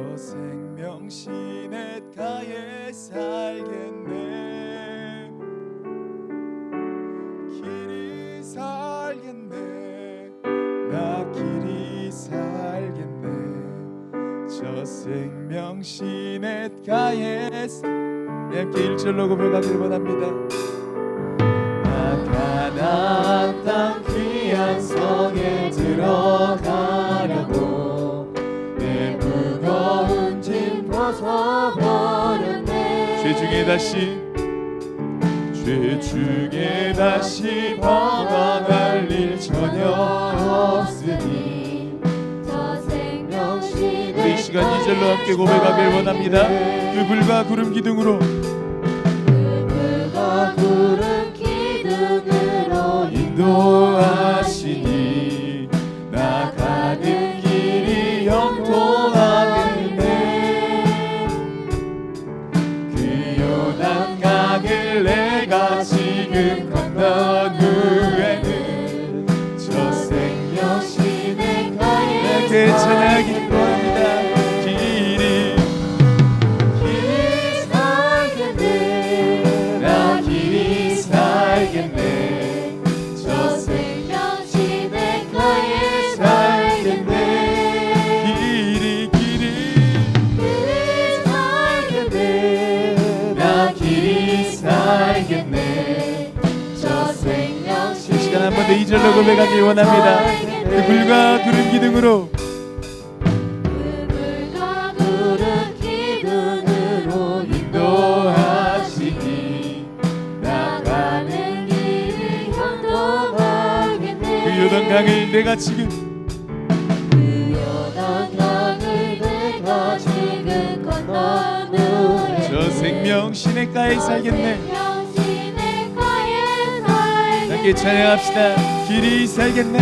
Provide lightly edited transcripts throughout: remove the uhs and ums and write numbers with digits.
저 생명 시냇가에 살겠네. 길이 살겠네. 나 길이 살겠네. 저 생명 시냇가에 함께 1절로 고백하기를 원합니다. 나 가나안 땅 귀한 성에 들어가려고 내 무거운 짐 벗어버렸네. 죄 중에 다시 벗어날 일 전혀 없으니 저 생명 시냇가에 우리 이 시간 2절로 함께 고백하길 원합니다. 그 불과 구름 기둥으로 구름 기둥으로 인도하시니 나 가는 길이 형통하겠네. 그 요단강을 내가 지금 건넌 후에는 저 생명 시냇가에 함께 찬양하기를 원합니다. 길이 살겠네. 나 길이 살겠네. 저 생명 시냇가에 살겠네. 길이 살겠네. 나 길이 살겠네. 저 생명 시냇가에 이 시간 한 번 더 2절로 고백하길 원합니다. 그 불과 구름 기둥으로 인도하시니 나가는 길이 형통하겠네. 그 요단강을 내가 지금 건넌 후에 저 생명 시냇가에 살겠네. 함께 찬양합시다. 길이 살겠네.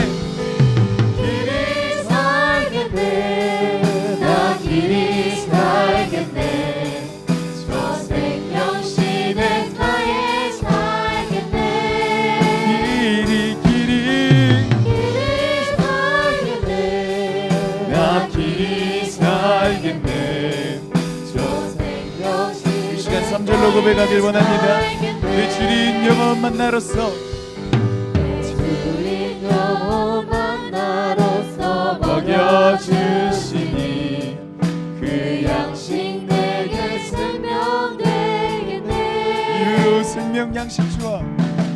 길이 살겠네. 나 길이 살겠네. 저 생명 시냇가에 살겠네. 길이 살겠네. 나 길이 살겠네. 저 생명 이 시간 3절로 고백하길 원합니다. 내 주린 영원 만나로서 주인 영혼 만나로서 먹여주시니 그 양식 내게 생명 되겠네. 이후로 생명 양식 주와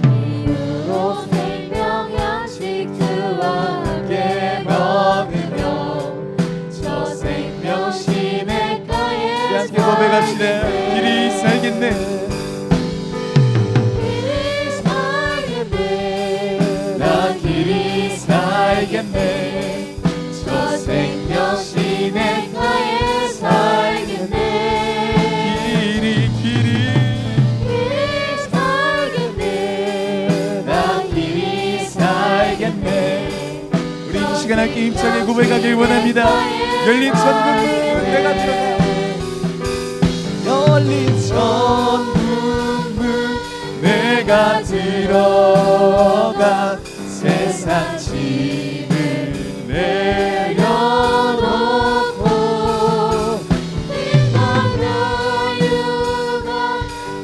이후로 생명 양식 주와 함께 먹으며 저 생명 시냇가에 함께 고백합시다. 길이 살겠네. 나 길이 살겠네. 저 생명 시냇가에 살겠네. 길이 살겠네. 나 길이 살겠네. 우리 이 시간 함께 힘차게 고백하길 원합니다. 열린 천국문 내가 들어가. 열린 천국문 내가 들어가. 세상 짐을 내려놓고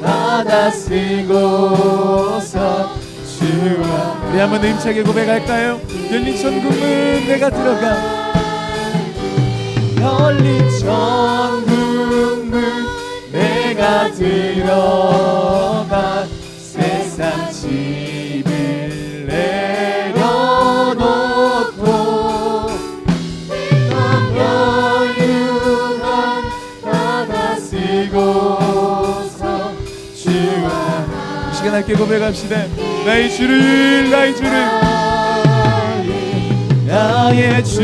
받아 쓰고서 주와 우리 한번 힘차게 고백할까요? 열린 천국문 내가 들어가. 열린 천국문 내가 들어가. 세상 짐을 내려놓고 여유한 받아 쓰고서 주와 이 시간 함께 고백합시다. 나의 주를 나의 주를 나의 주를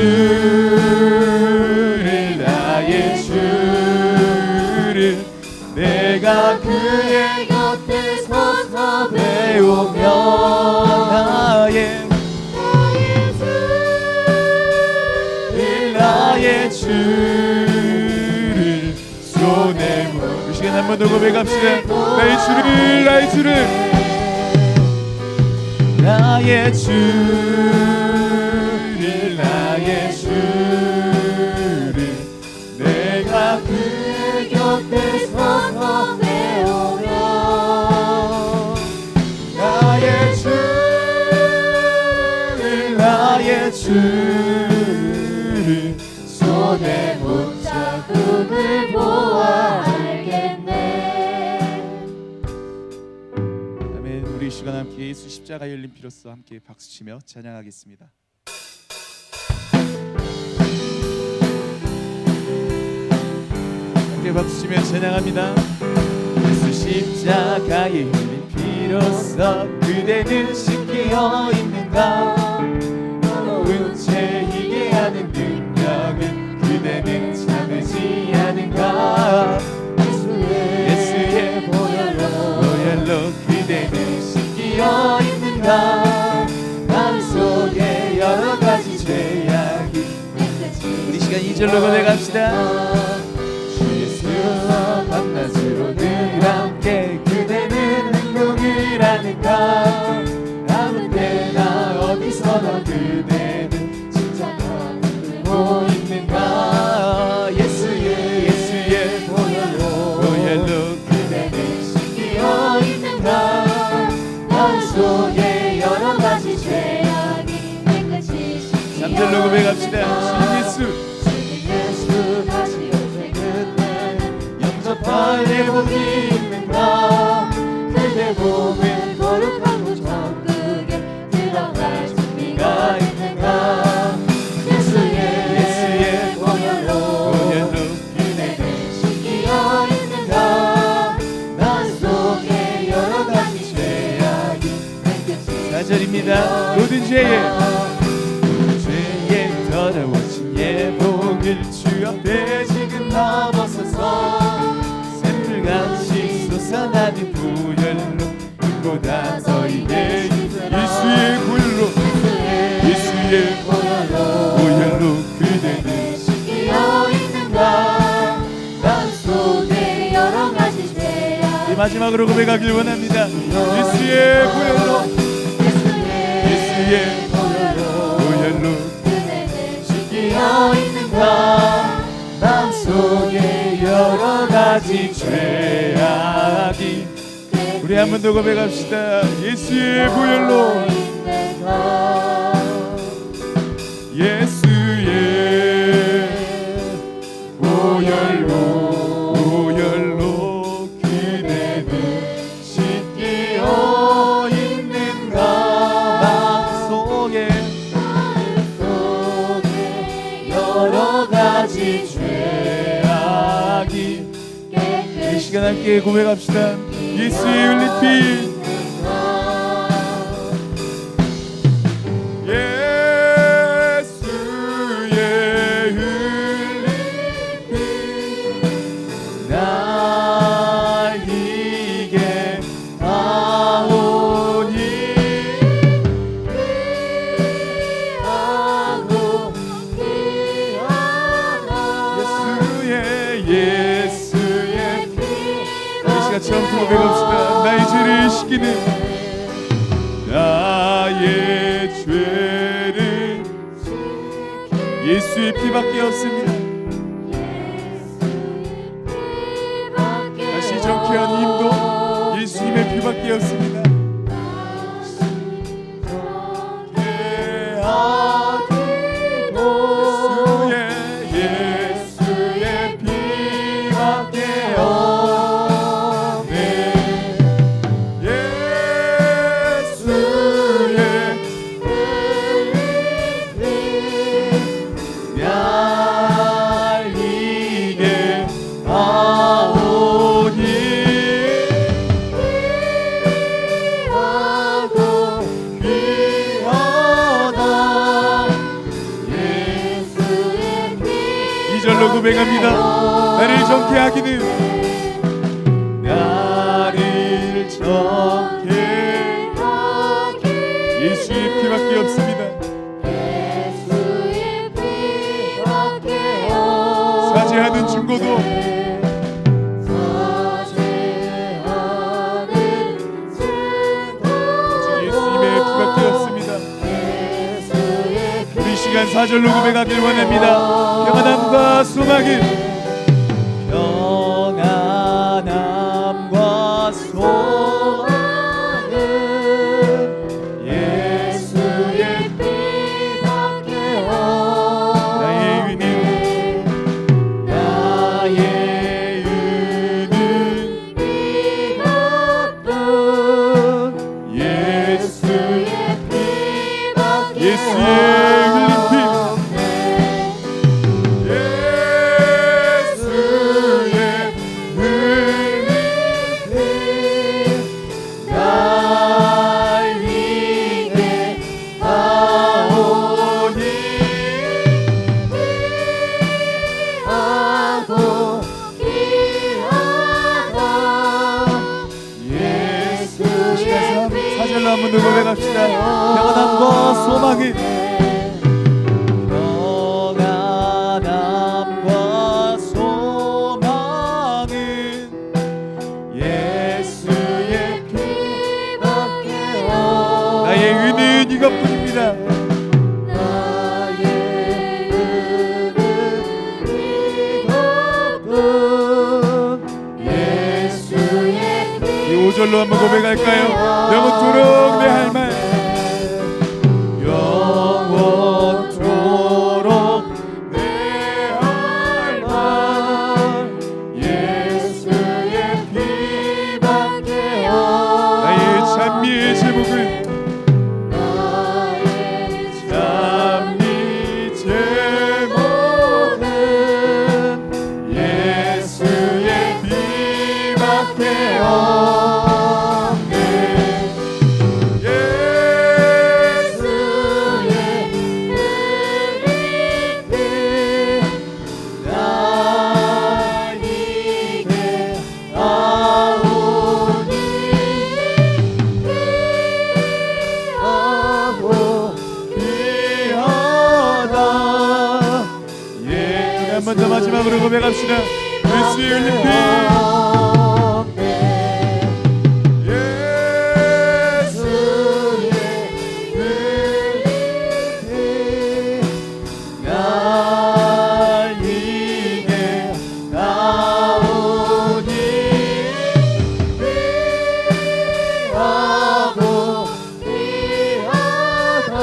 나의 주를 내가 그의 곁에 서서 배우며 나의 주를 손에 이 시간 한 번 더 고백합시다. 나의 주를 나의 주를 나의 주를 나의 주를 내가 그 곁에 서서 배우며 나의 주를 손에 못자국을 보아 알겠네. 아멘. 우리 이 시간 함께 예수 십자가에 열린 피로써 함께 박수치며 찬양하겠습니다. 함께 박수치며 찬양합니다. 예수 십자가에 열린 피로써 그대는 씻겨 있는가. 너무 죄이게 하는 능력은 그대는 참으지 않은가. 예수의 보혈로 그대는 씻겨 있는가. 마음속에 여러 가지 죄악이 우리 시간 2절로 고백합시다. 주 예수와 밤낮으로 늘 함께 그대는 행복을 하는가. 아무 때나 어디서나 그대는 진정한 울고 있는가. 예수의 보혈로 그대는 씻겨 있는가. 마음속에 여러 가지 죄악이 깨끗이 씻겨 3절로 고백합시다. 주 예수 다시 오실 그때는 영접할 회복이 있는가. 그대 몸은 거룩한 곳 천국에 들어갈 준비가 있는가. 예수의 보혈로 그대는 씻겨 있는가. 마음속에 여러 가지 죄악이 깨끗이 4절입니다. 모든 죄에 더러워진 예복을 주 앞에 지금 넘어서서 샘물같이 솟아나는 보혈로 눈보다 더 이게 예수의 보혈로 그대는 씻겨 있는가. 마음속에 여러 가지 죄악 마지막으로 고백하길 원합니다. 예수의 보혈로 그대는 씻겨 있는가. 마음속에 여러 가지 죄악이 우리 한 번 더 고백합시다. 예수의 보혈로 예수의 보혈로 그대는 씻겨 있는가. 마음속에 여러 가지 죄악이 이 시간 함께 고백합시다. 예수의 흘린 피 예수의 흘린 피 날 이게 하오니 예수의 피 우리 시간 처음부터 고백합시다. 나의 죄를 씻기는 나의 죄를 예수의 피밖에 없습니다. 다시 정쾌한 힘도 예수님의 피밖에 없습니다. 예수의 피밖에 없네. 예수의 날 이게 하오니 귀하다. 이 절로 고백합니다. 나를 정케 하기는 예수의 피밖에 없습니다. 사죄하는 증거도 예수님의 피밖에 없습니다. 우리 시간 4절로 고백하길 원합니다. 평안함과 소망을 한 번 더 고백합시다. 평안함과 소망은 평안함과 소망은 예수의 피밖에요. 나의 은혜는 이것뿐입니다. 절로 한번 고백할까요? 영원토록 내 할 말, 영원토록 내 할 말, 예수의 피밖에요. 나의 찬미의 제목은 예수의 피밖에요. 먼저 마지막으로 고백합시다. 예수의 흘린 피, 예수의 흘린 피 날 이게 나오니 귀하고 귀하다.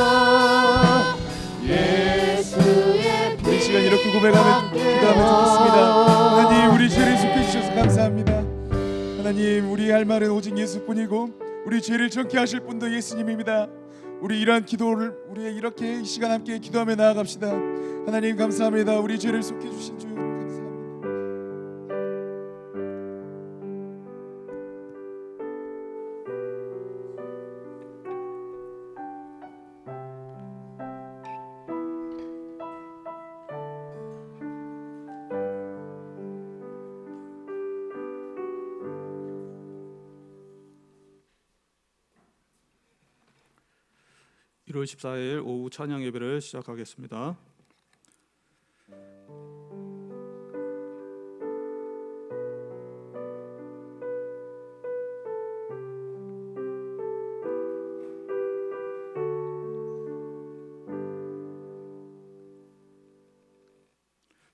예수의 피. 이 시간 이렇게 고백하면 기도하면 좋겠습니다. 하나님, 우리 죄를 속해 주셔서 감사합니다. 하나님, 우리 할 말은 오직 예수뿐이고 우리 죄를 적게 하실 분도 예수님입니다. 우리 이러한 기도를 우리 이렇게 이 시간 함께 기도하며 나아갑시다. 하나님 감사합니다. 우리 죄를 속해 주신 주 감사합니다. (1월 14일) 오후 찬양 예배를 시작하겠습니다.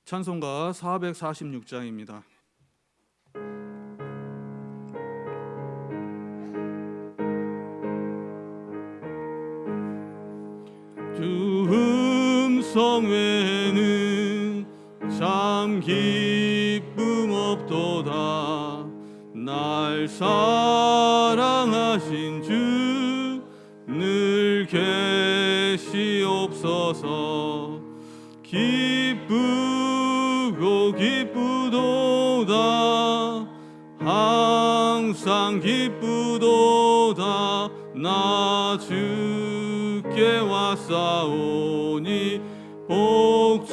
찬송가 446장입니다. 주 음성 외에는 참 기쁨 없도다. 날 사랑하신 주 늘 계시옵소서. 기쁘고 기쁘도다. 항상 기쁘도다. 나 주께 왔사오니 복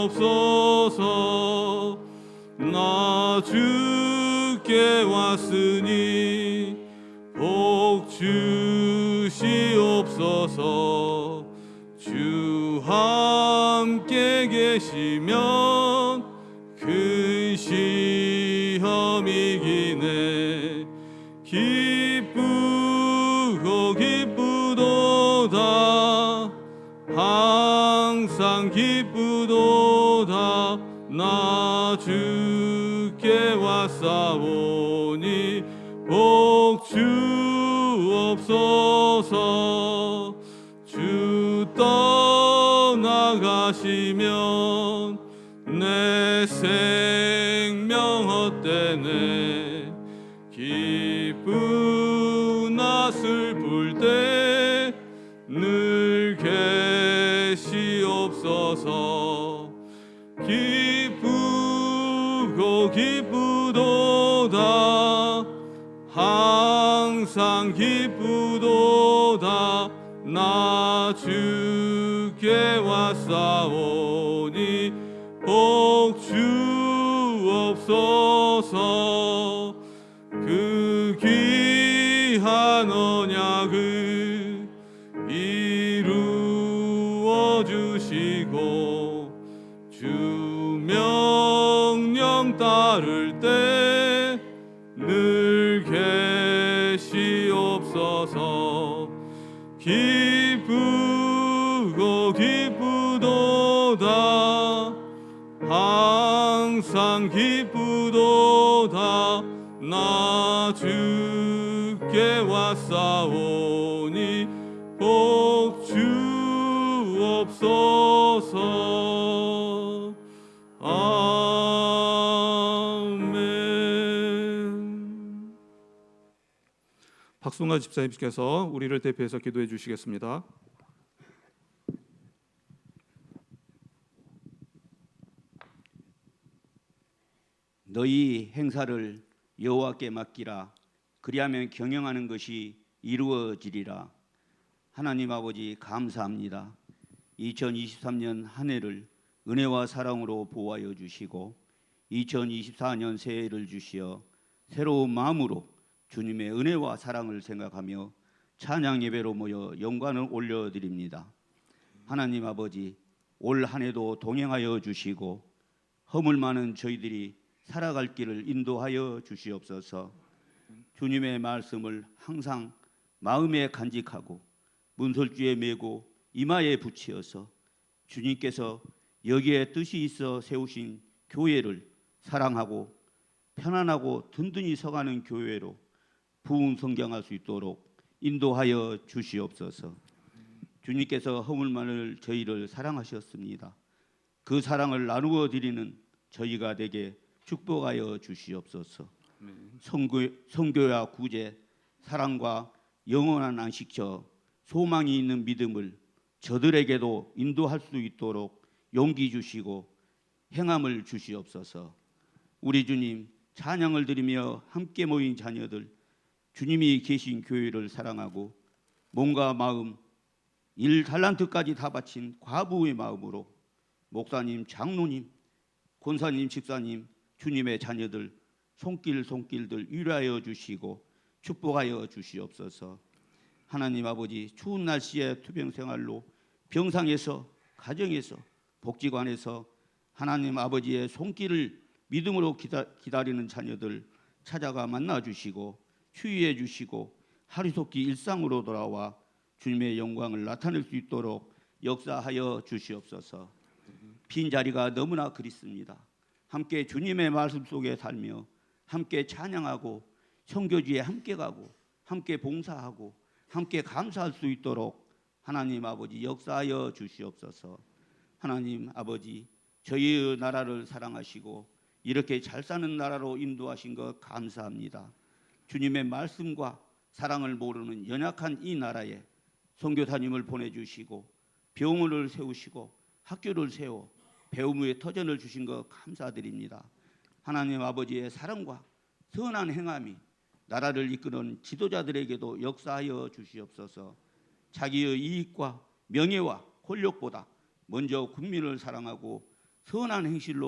주옵소서. 나 주께 왔으니 복 주시옵소서. 주 함께 계시면 큰 시험이기네. 기쁘고 기쁘도다. 항상 기쁘도다. 나 주께 왔사오니 복 주옵소서. 주 떠나가시면 내 생명 헛되네. 기쁘나 슬플 때 늘 계시옵소서. 기쁘고 기쁘도다. 항상 기쁘도다. 나 주께 왔사오니 복 주옵소서. 그 귀한 언 정 따를 때 늘 계시옵소서. 기쁘고 기쁘도다 항상 기쁘도다 나 주께 왔사오니 복 주옵소서. 아멘. 박순가 집사님께서 우리를 대표해서 기도해 주시겠습니다. 너희 행사를 여호와께 맡기라. 그리하면 경영하는 것이 이루어지리라. 하나님 아버지 감사합니다. 2023년 한 해를 은혜와 사랑으로 보호하여 주시고 2024년 새해를 주시어 새로운 마음으로 주님의 은혜와 사랑을 생각하며 찬양 예배로 모여 영광을 올려드립니다. 하나님 아버지, 올 한 해도 동행하여 주시고 허물 많은 저희들이 살아갈 길을 인도하여 주시옵소서. 주님의 말씀을 항상 마음에 간직하고 문설주에 메고 이마에 붙이어서 주님께서 여기에 뜻이 있어 세우신 교회를 사랑하고 편안하고 든든히 서가는 교회로 부흥성장할 수 있도록 인도하여 주시옵소서. 주님께서 허물 많은 저희를 사랑하셨습니다. 그 사랑을 나누어 드리는 저희가 되게 축복하여 주시옵소서. 선교와 구제, 사랑과 영원한 안식처, 소망이 있는 믿음을 저들에게도 인도할 수 있도록 용기 주시고 행함을 주시옵소서. 우리 주님 찬양을 드리며 함께 모인 자녀들, 주님이 계신 교회를 사랑하고 몸과 마음, 일 달란트까지 다 바친 과부의 마음으로 목사님, 장로님, 권사님, 집사님, 주님의 자녀들 손길들 위로하여 주시고 축복하여 주시옵소서. 하나님 아버지, 추운 날씨에 투병 생활로 병상에서, 가정에서, 복지관에서 하나님 아버지의 손길을 믿음으로 기다리는 자녀들 찾아가 만나 주시고 치유해 주시고 하루속히 일상으로 돌아와 주님의 영광을 나타낼 수 있도록 역사하여 주시옵소서. 빈자리가 너무나 그립습니다. 함께 주님의 말씀 속에 살며 함께 찬양하고 선교지에 함께 가고 함께 봉사하고 함께 감사할 수 있도록 하나님 아버지 역사하여 주시옵소서. 하나님 아버지, 저희의 나라를 사랑하시고 이렇게 잘 사는 나라로 인도하신 것 감사합니다. 주님의 말씀과 사랑을 모르는 연약한 이 나라에 선교사님을 보내주시고 병원을 세우시고 학교를 세워 배움의 터전을 주신 것 감사드립니다. 하나님 아버지의 사랑과 선한 행함이 나라를 이끄는 지도자들에게도 역사하여 주시옵소서. 자기의 이익과 명예와 권력보다 먼저 국민을 사랑하고 선한 행실을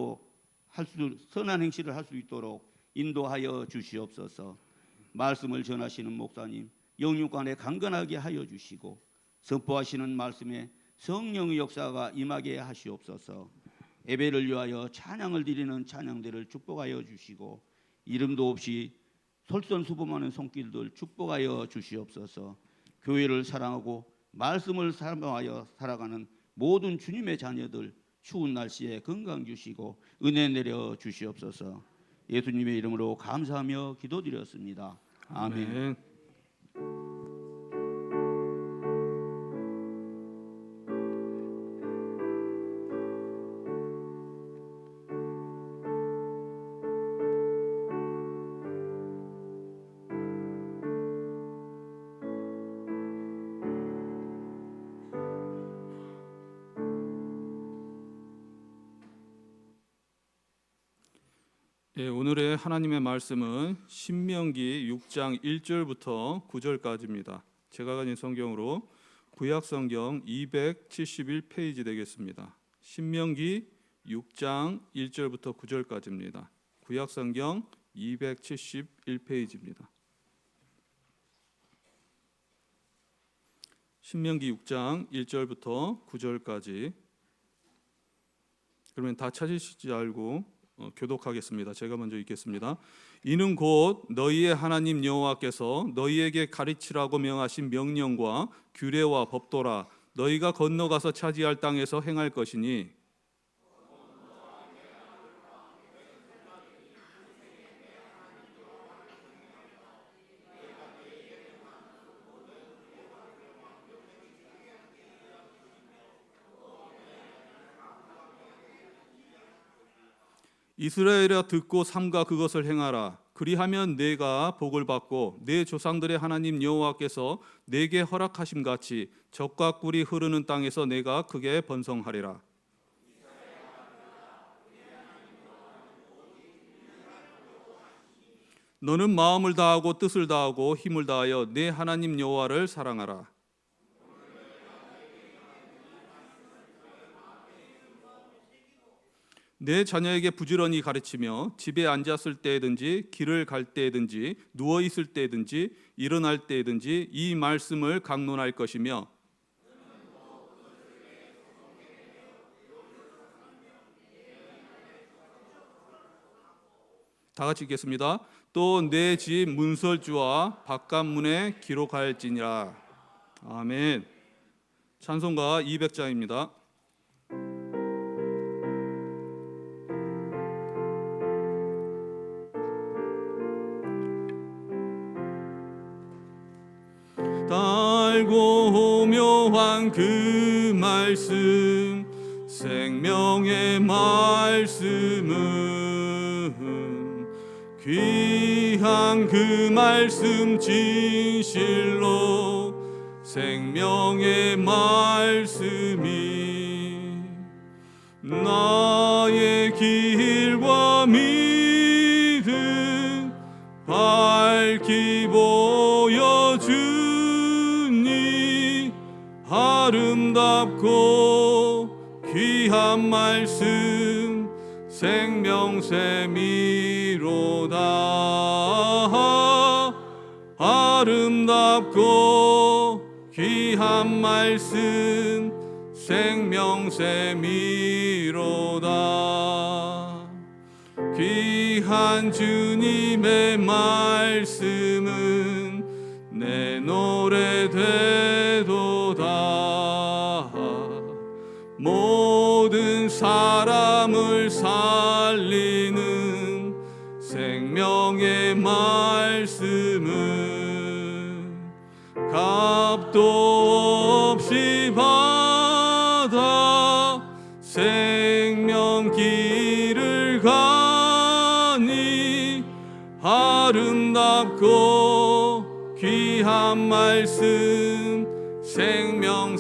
할 수 있도록 인도하여 주시옵소서. 말씀을 전하시는 목사님 영육간에 강건하게 하여 주시고 선포하시는 말씀에 성령의 역사가 임하게 하시옵소서. 예배를 위하여 찬양을 드리는 찬양대를 축복하여 주시고 이름도 없이 솔선수범하는 손길들 축복하여 주시옵소서. 교회를 사랑하고 말씀을 사모하여 살아가는 모든 주님의 자녀들 추운 날씨에 건강 주시고 은혜 내려 주시옵소서. 예수님의 이름으로 감사하며 기도드렸습니다. 아멘. 오늘의 하나님의 말씀은 신명기 6장 1절부터 9절까지입니다. 제가 가진 성경으로 구약성경 271페이지 되겠습니다. 신명기 6장 1절부터 9절까지입니다. 구약성경 271페이지입니다. 신명기 6장 1절부터 9절까지. 그러면 다 찾으시지 알고 교독하겠습니다. 제가 먼저 읽겠습니다. 이는 곧 너희의 하나님 여호와께서 너희에게 가르치라고 명하신 명령과 규례와 법도라. 너희가 건너가서 차지할 땅에서 행할 것이니 이스라엘아 듣고 삼가 그것을 행하라. 그리하면 내가 복을 받고 내 조상들의 하나님 여호와께서 내게 허락하심 같이 젖과 꿀이 흐르는 땅에서 내가 크게 번성하리라. 너는 마음을 다하고 뜻을 다하고 힘을 다하여 내 하나님 여호와를 사랑하라. 내 자녀에게 부지런히 가르치며 집에 앉았을 때든지 길을 갈 때든지 누워 있을 때든지 일어날 때든지 이 말씀을 강론할 것이며 다 같이 읽겠습니다. 또 내 집 문설주와 바깥문에 기록할지니라. 아멘. 찬송가 200장입니다. 달고 묘한 그 말씀 생명의 말씀은 귀한 그 말씀 진실로 생명의 말씀이 나의 길과 믿음 밝히 보여주니 아름답고 귀한 말씀 생명샘이로다. 아름답고 귀한 말씀 생명샘이로다. 귀한 주님의 말씀은 내 노래 되도다. 모든 사람을 살리는 생명의 말씀은 값도 없이 받아 생명 길을 가니 아름답고 귀한 말씀 생명샘이로다.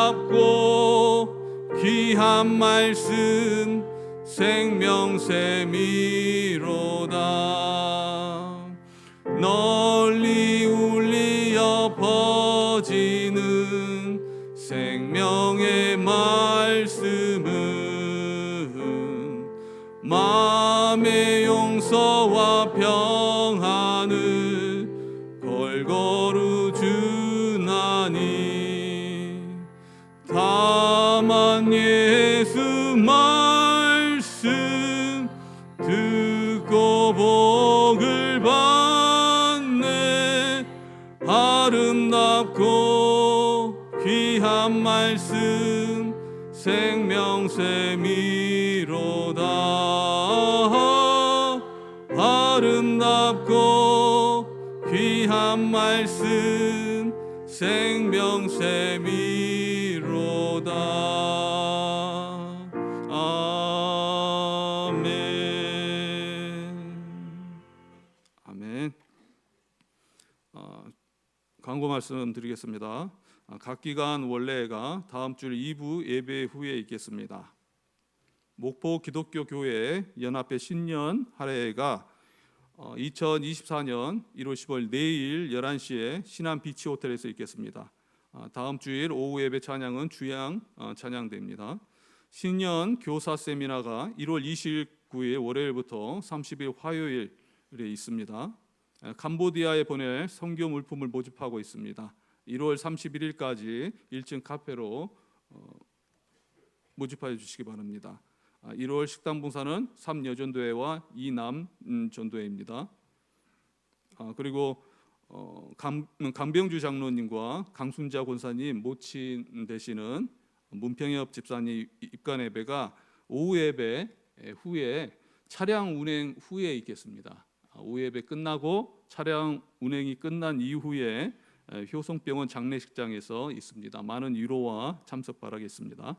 아름답고 귀한 말씀 생명샘이로다. 널리 울리어 퍼지는 생명의 말씀은 마음의 용서와 평안을 골고루 주나니 다만 예수 말씀 듣고 복을 받네. 아름답고 귀한 말씀 생명샘이로다. 아름답고 귀한 말씀 생명샘이로다. 아멘. 아멘. 광고 말씀 드리겠습니다. 각 기간 원래가 다음 주 2부 예배 후에 있겠습니다. 목포 기독교 교회 연합회 신년 할애가 2024년 1월 10일 내일 11시에 신안 비치 호텔에서 있겠습니다. 다음 주일 오후 예배 찬양은 주양 찬양대입니다. 신년 교사 세미나가 1월 29일 월요일부터 30일 화요일에 있습니다. 캄보디아에 보낼 선교 물품을 모집하고 있습니다. 1월 31일까지 1층 카페로 모집하여 주시기 바랍니다. 1월 식당 봉사는 3여전도회와 2남 전도회입니다. 그리고 강병주 장로님과 강순자 권사님 모친 되시는 문평협 집사님 입간 예배가 오후 예배 후에 차량 운행 후에 있겠습니다. 오후 예배 끝나고 차량 운행이 끝난 이후에 효성병원 장례식장에서 있습니다. 많은 위로와 참석 바라겠습니다.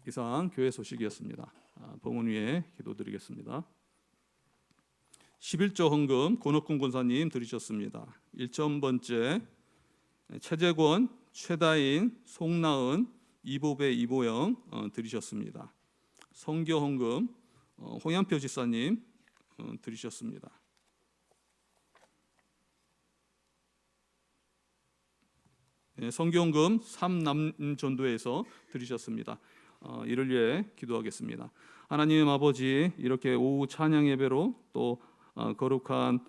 이상 교회 소식이었습니다. 봉헌 위에 기도드리겠습니다. 11조 헌금 권옥근 권사님 드리셨습니다. 1,000번째 최재권, 최다인, 송나은, 이보배, 이보영 드리셨습니다. 성교 헌금 홍양표 지사님 드리셨습니다. 성교 헌금 3남 전도에서 드리셨습니다. 이를 위해 기도하겠습니다. 하나님 아버지, 이렇게 오후 찬양 예배로 또 거룩한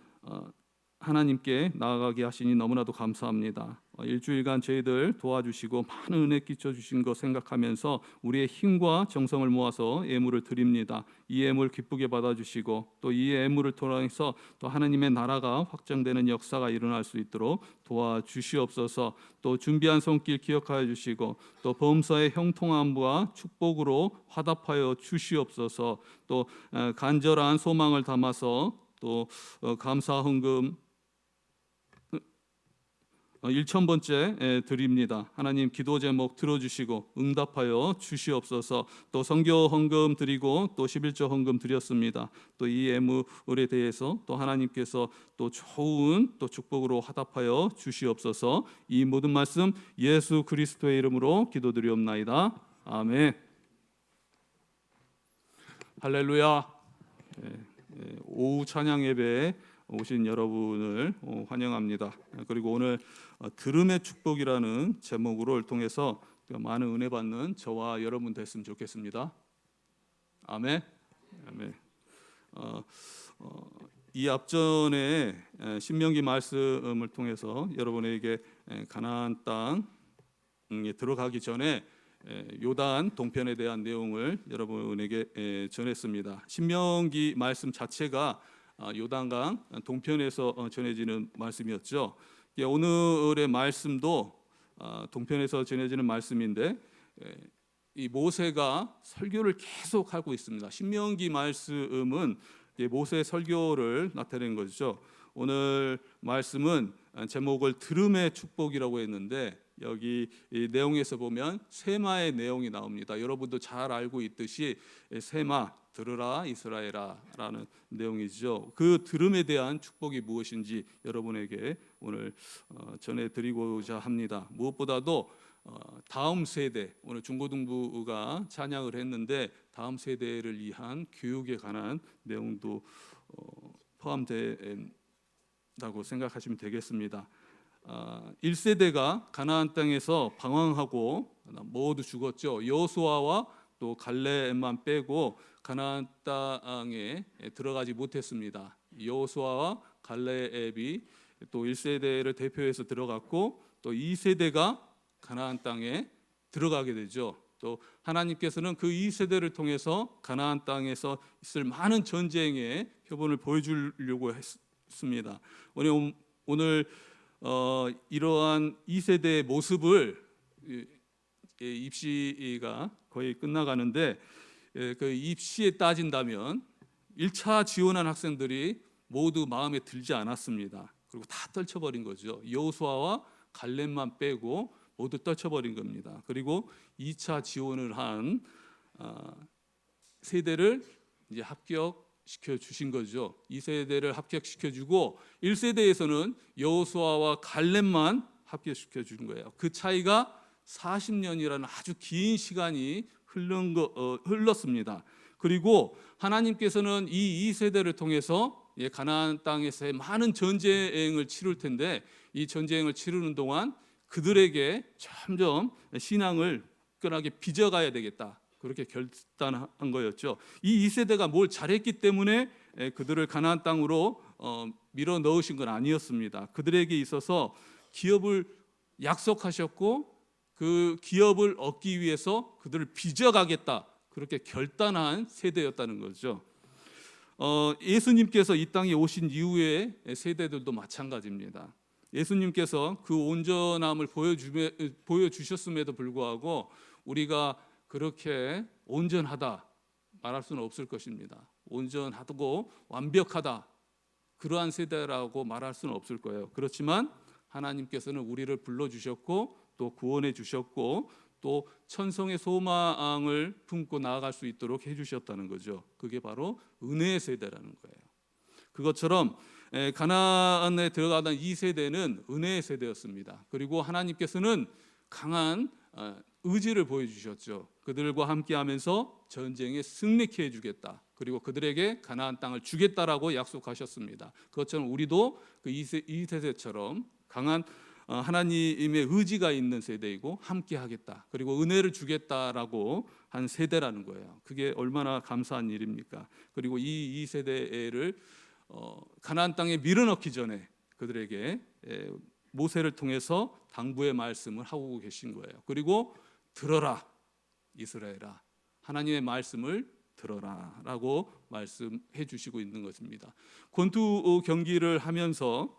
하나님께 나아가게 하시니 너무나도 감사합니다. 일주일간 저희들 도와주시고 많은 은혜 끼쳐주신 것 생각하면서 우리의 힘과 정성을 모아서 예물을 드립니다. 이 예물 기쁘게 받아주시고 또 이 예물을 통해서 또 하나님의 나라가 확장되는 역사가 일어날 수 있도록 도와주시옵소서. 또 준비한 손길 기억하여 주시고 또 범사의 형통함과 축복으로 화답하여 주시옵소서. 또 간절한 소망을 담아서 또 감사 헌금 1,000번째 드립니다. 하나님 기도 제목 들어주시고 응답하여 주시옵소서. 또 선교 헌금 드리고 또 11조 헌금 드렸습니다. 또 이 예물에 대해서 또 하나님께서 또 좋은 또 축복으로 화답하여 주시옵소서. 이 모든 말씀 예수 그리스도의 이름으로 기도드리옵나이다. 아멘. 할렐루야. 오후 찬양 예배에 오신 여러분을 환영합니다. 그리고 오늘 들음의 축복이라는 제목을 통해서 많은 은혜 받는 저와 여러분 됐으면 좋겠습니다. 아멘. 아멘. 이 앞전에 신명기 말씀을 통해서 여러분에게 가나안 땅에 들어가기 전에 요단 동편에 대한 내용을 여러분에게 전했습니다. 신명기 말씀 자체가 요단강 동편에서 전해지는 말씀이었죠. 오늘의 말씀도 동편에서 전해지는 말씀인데 이 모세가 설교를 계속 하고 있습니다. 신명기 말씀은 모세의 설교를 나타내는 것이죠. 오늘 말씀은 제목을 들음의 축복이라고 했는데 여기 이 내용에서 보면 세마의 내용이 나옵니다. 여러분도 잘 알고 있듯이 세마 들으라 이스라엘아라는 내용이죠. 그 들음에 대한 축복이 무엇인지 여러분에게 오늘 전해드리고자 합니다. 무엇보다도 다음 세대, 오늘 중고등부가 찬양을 했는데 다음 세대를 위한 교육에 관한 내용도 포함된다고 생각하시면 되겠습니다. 1세대가 가나안 땅에서 방황하고 모두 죽었죠. 여호수아와 또 갈렙만 빼고 가나안 땅에 들어가지 못했습니다. 여호수아와 갈렙이 또 1세대를 대표해서 들어갔고 또 2세대가 가나안 땅에 들어가게 되죠. 또 하나님께서는 그 2세대를 통해서 가나안 땅에서 있을 많은 전쟁의 표본을 보여주려고 했습니다. 오늘 이러한 2세대의 모습을 입시가 거의 끝나가는데 그 입시에 따진다면 1차 지원한 학생들이 모두 마음에 들지 않았습니다. 그리고 다 떨쳐버린 거죠. 여호수아와 갈렙만 빼고 모두 떨쳐버린 겁니다. 그리고 2차 지원을 한 세대를 이제 합격시켜 주신 거죠. 2세대를 합격시켜 주고 1세대에서는 여호수아와 갈렙만 합격시켜 주는 거예요. 그 차이가 40년이라는 아주 긴 시간이 흘렀습니다. 그리고 하나님께서는 이 2세대를 통해서 가나안 땅에서의 많은 전쟁을 치룰 텐데 이 전쟁을 치르는 동안 그들에게 점점 신앙을 끈하게 빚어가야 되겠다. 그렇게 결단한 거였죠. 이 2세대가 뭘 잘했기 때문에 그들을 가나안 땅으로 밀어 넣으신 건 아니었습니다. 그들에게 있어서 기업을 약속하셨고 그 기업을 얻기 위해서 그들을 빚어가겠다, 그렇게 결단한 세대였다는 거죠. 예수님께서 이 땅에 오신 이후의 세대들도 마찬가지입니다. 예수님께서 그 온전함을 보여주셨음에도 불구하고 우리가 그렇게 온전하다 말할 수는 없을 것입니다. 온전하고 완벽하다, 그러한 세대라고 말할 수는 없을 거예요. 그렇지만 하나님께서는 우리를 불러주셨고 또 구원해 주셨고 또 천성의 소망을 품고 나아갈 수 있도록 해주셨다는 거죠. 그게 바로 은혜의 세대라는 거예요. 그것처럼 가나안에 들어가던 이 세대는 은혜의 세대였습니다. 그리고 하나님께서는 강한 의지를 보여주셨죠. 그들과 함께하면서 전쟁에 승리케 해주겠다, 그리고 그들에게 가나안 땅을 주겠다라고 약속하셨습니다. 그것처럼 우리도 그 이 세대처럼 강한 하나님의 의지가 있는 세대이고 함께하겠다, 그리고 은혜를 주겠다라고 한 세대라는 거예요. 그게 얼마나 감사한 일입니까? 그리고 이 세대를 가나안 땅에 밀어넣기 전에 그들에게 모세를 통해서 당부의 말씀을 하고 계신 거예요. 그리고 들어라 이스라엘아, 하나님의 말씀을 들어라라고 말씀해 주시고 있는 것입니다. 권투 경기를 하면서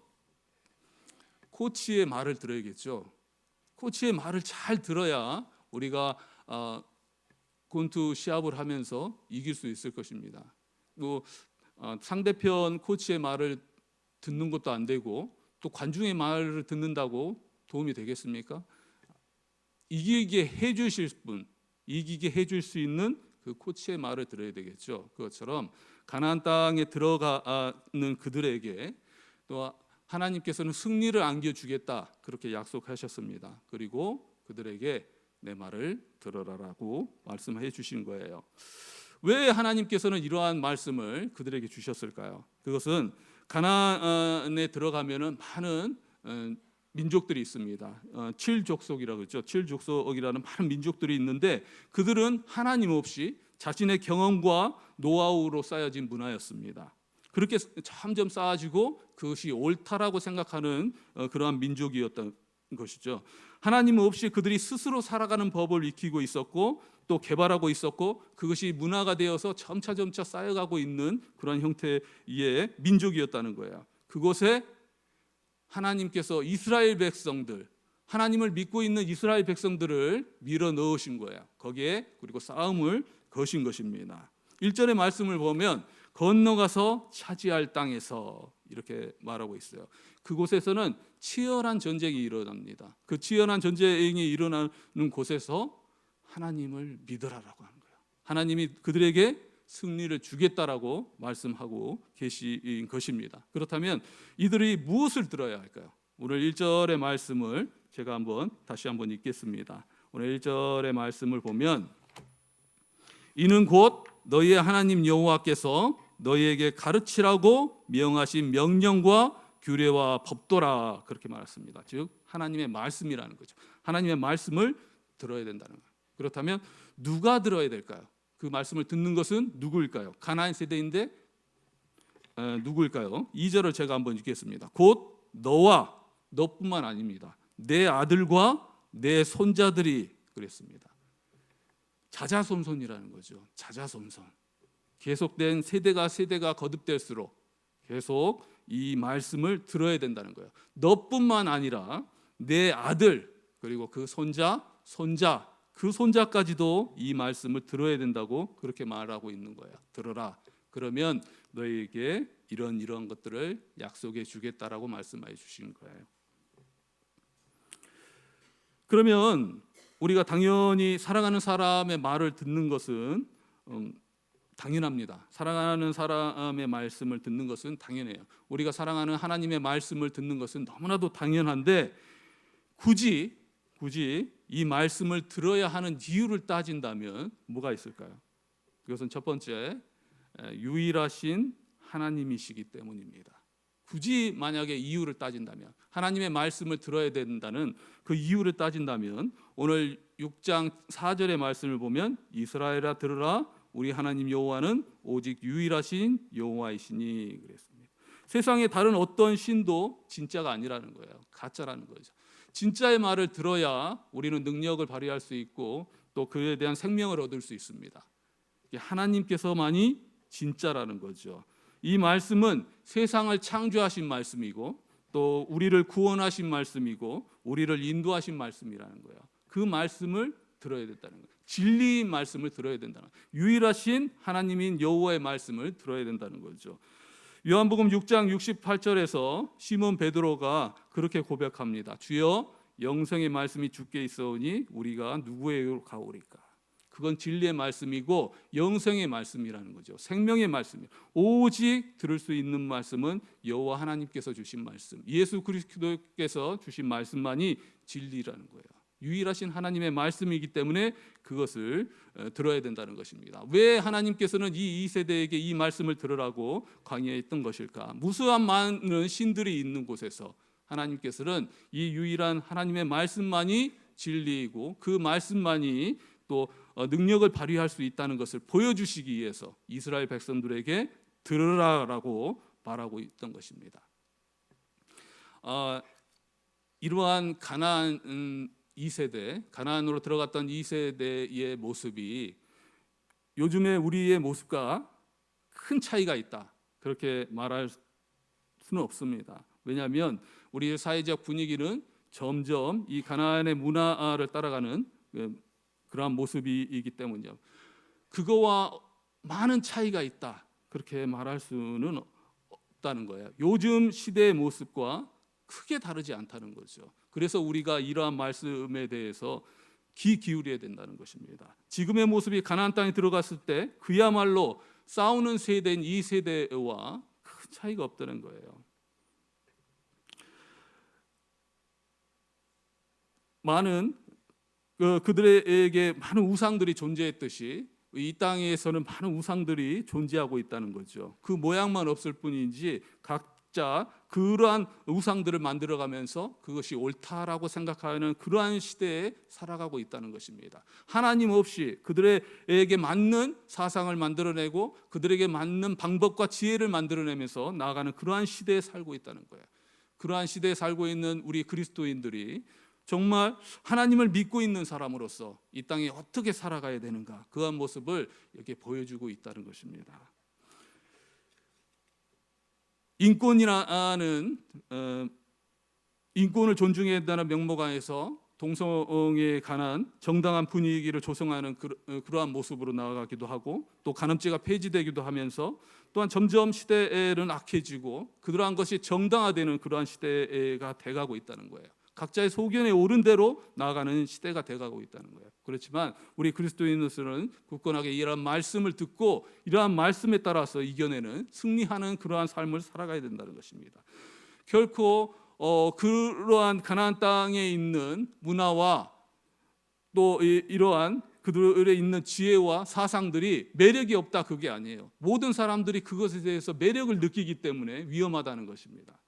코치의 말을 들어야겠죠. 코치의 말을 잘 들어야 우리가 권투 시합을 하면서 이길 수 있을 것입니다. 뭐 상대편 코치의 말을 듣는 것도 안 되고 또 관중의 말을 듣는다고 도움이 되겠습니까? 이기게 해주실 분, 이기게 해줄 수 있는 그 코치의 말을 들어야 되겠죠. 그것처럼 가나안 땅에 들어가는 그들에게 또 하나님께서는 승리를 안겨주겠다, 그렇게 약속하셨습니다. 그리고 그들에게 내 말을 들어라라고 말씀해 주신 거예요. 왜 하나님께서는 이러한 말씀을 그들에게 주셨을까요? 그것은 가나안에 들어가면은 많은 민족들이 있습니다. 7족속이라고 그러죠. 7족속이라는 많은 민족들이 있는데 그들은 하나님 없이 자신의 경험과 노하우로 쌓여진 문화였습니다. 그렇게 점점 쌓아지고 그것이 옳다라고 생각하는 그러한 민족이었던 것이죠. 하나님 없이 그들이 스스로 살아가는 법을 익히고 있었고 또 개발하고 있었고 그것이 문화가 되어서 점차 쌓여가고 있는 그런 형태의 민족이었다는 거예요. 그곳에 하나님께서 이스라엘 백성들, 하나님을 믿고 있는 이스라엘 백성들을 밀어 넣으신 거예요. 거기에 그리고 싸움을 거신 것입니다. 1절의 말씀을 보면 건너가서 차지할 땅에서 이렇게 말하고 있어요. 그곳에서는 치열한 전쟁이 일어납니다. 그 치열한 전쟁이 일어나는 곳에서 하나님을 믿으라라고 하는 거예요. 하나님이 그들에게 승리를 주겠다라고 말씀하고 계신 것입니다. 그렇다면 이들이 무엇을 들어야 할까요? 오늘 1절의 말씀을 제가 다시 한번 읽겠습니다. 오늘 1절의 말씀을 보면 이는 곧 너희의 하나님 여호와께서 너희에게 가르치라고 명하신 명령과 규례와 법도라, 그렇게 말했습니다. 즉 하나님의 말씀이라는 거죠. 하나님의 말씀을 들어야 된다는 거예요. 그렇다면 누가 들어야 될까요? 그 말씀을 듣는 것은 누구일까요? 가나안 세대인데 누구일까요? 2절을 제가 한번 읽겠습니다. 곧 너와 너뿐만 아닙니다. 내 아들과 내 손자들이 그랬습니다. 자자손손이라는 거죠. 자자손손. 계속된 세대가 거듭될수록 계속 이 말씀을 들어야 된다는 거예요. 너뿐만 아니라 내 아들 그리고 그 손자, 그 손자까지도 이 말씀을 들어야 된다고 그렇게 말하고 있는 거예요. 들어라. 그러면 너희에게 이런 것들을 약속해 주겠다라고 말씀해 주신 거예요. 그러면 우리가 당연히 사랑하는 사람의 말을 듣는 것은 당연합니다. 사랑하는 사람의 말씀을 듣는 것은 당연해요. 우리가 사랑하는 하나님의 말씀을 듣는 것은 너무나도 당연한데 굳이 이 말씀을 들어야 하는 이유를 따진다면 뭐가 있을까요? 그것은 첫 번째, 유일하신 하나님이시기 때문입니다. 굳이 만약에 이유를 따진다면, 하나님의 말씀을 들어야 된다는 그 이유를 따진다면 오늘 6장 4절의 말씀을 보면 이스라엘아 들으라, 우리 하나님 여호와는 오직 유일하신 여호와이시니 그랬습니다. 세상에 다른 어떤 신도 진짜가 아니라는 거예요. 가짜라는 거죠. 진짜의 말을 들어야 우리는 능력을 발휘할 수 있고 또 그에 대한 생명을 얻을 수 있습니다. 하나님께서만이 진짜라는 거죠. 이 말씀은 세상을 창조하신 말씀이고 또 우리를 구원하신 말씀이고 우리를 인도하신 말씀이라는 거예요. 그 말씀을 들어야 된다는 거예요. 진리인 말씀을 들어야 된다는 거예요. 유일하신 하나님인 여호와의 말씀을 들어야 된다는 거죠. 요한복음 6장 68절에서 시몬 베드로가 그렇게 고백합니다. 주여, 영생의 말씀이 주께 있어오니 우리가 누구에게로 가오리까? 그건 진리의 말씀이고 영생의 말씀이라는 거죠. 생명의 말씀이에요. 오직 들을 수 있는 말씀은 여호와 하나님께서 주신 말씀, 예수 그리스도께서 주신 말씀만이 진리라는 거예요. 유일하신 하나님의 말씀이기 때문에 그것을 들어야 된다는 것입니다. 왜 하나님께서는 이 2세대에게 이 말씀을 들으라고 강요했던 것일까? 무수한 많은 신들이 있는 곳에서 하나님께서는 이 유일한 하나님의 말씀만이 진리이고 그 말씀만이 또 능력을 발휘할 수 있다는 것을 보여주시기 위해서 이스라엘 백성들에게 들으라라고 말하고 있던 것입니다. 이러한 가나안 2세대, 가나안으로 들어갔던 2세대의 모습이 요즘의 우리의 모습과 큰 차이가 있다, 그렇게 말할 수는 없습니다. 왜냐하면 우리의 사회적 분위기는 점점 이 가나안의 문화를 따라가는 그러한 모습이기 때문이죠. 그거와 많은 차이가 있다, 그렇게 말할 수는 없다는 거예요. 요즘 시대의 모습과 크게 다르지 않다는 거죠. 그래서 우리가 이러한 말씀에 대해서 귀 기울여야 된다는 것입니다. 지금의 모습이 가나안 땅에 들어갔을 때 그야말로 싸우는 세대인 이 세대와 큰 차이가 없다는 거예요. 많은 그들에게 많은 우상들이 존재했듯이 이 땅에서는 많은 우상들이 존재하고 있다는 거죠. 그 모양만 없을 뿐이지 각자 그러한 우상들을 만들어가면서 그것이 옳다라고 생각하는 그러한 시대에 살아가고 있다는 것입니다. 하나님 없이 그들에게 맞는 사상을 만들어내고 그들에게 맞는 방법과 지혜를 만들어내면서 나아가는 그러한 시대에 살고 있다는 거예요. 그러한 시대에 살고 있는 우리 그리스도인들이 정말 하나님을 믿고 있는 사람으로서 이 땅에 어떻게 살아가야 되는가, 그한 모습을 이렇게 보여주고 있다는 것입니다. 인권이라는 인권을 존중해야 한다는 명목 안에서 동성애에 관한 정당한 분위기를 조성하는 그러한 모습으로 나아가기도 하고 또 간음죄가 폐지되기도 하면서 또한 점점 시대는 악해지고 그러한 것이 정당화되는 그러한 시대가 돼가고 있다는 거예요. 각자의 소견에 오른 대로 나아가는 시대가 돼가고 있다는 거예요. 그렇지만 우리 그리스도인으로서는 굳건하게 이러한 말씀을 듣고 이러한 말씀에 따라서 이겨내는 승리하는 그러한 삶을 살아가야 된다는 것입니다. 결코 그러한 가나안 땅에 있는 문화와 또 이러한 그들에 있는 지혜와 사상들이 매력이 없다, 그게 아니에요. 모든 사람들이 그것에 대해서 매력을 느끼기 때문에 위험하다는 것입니다.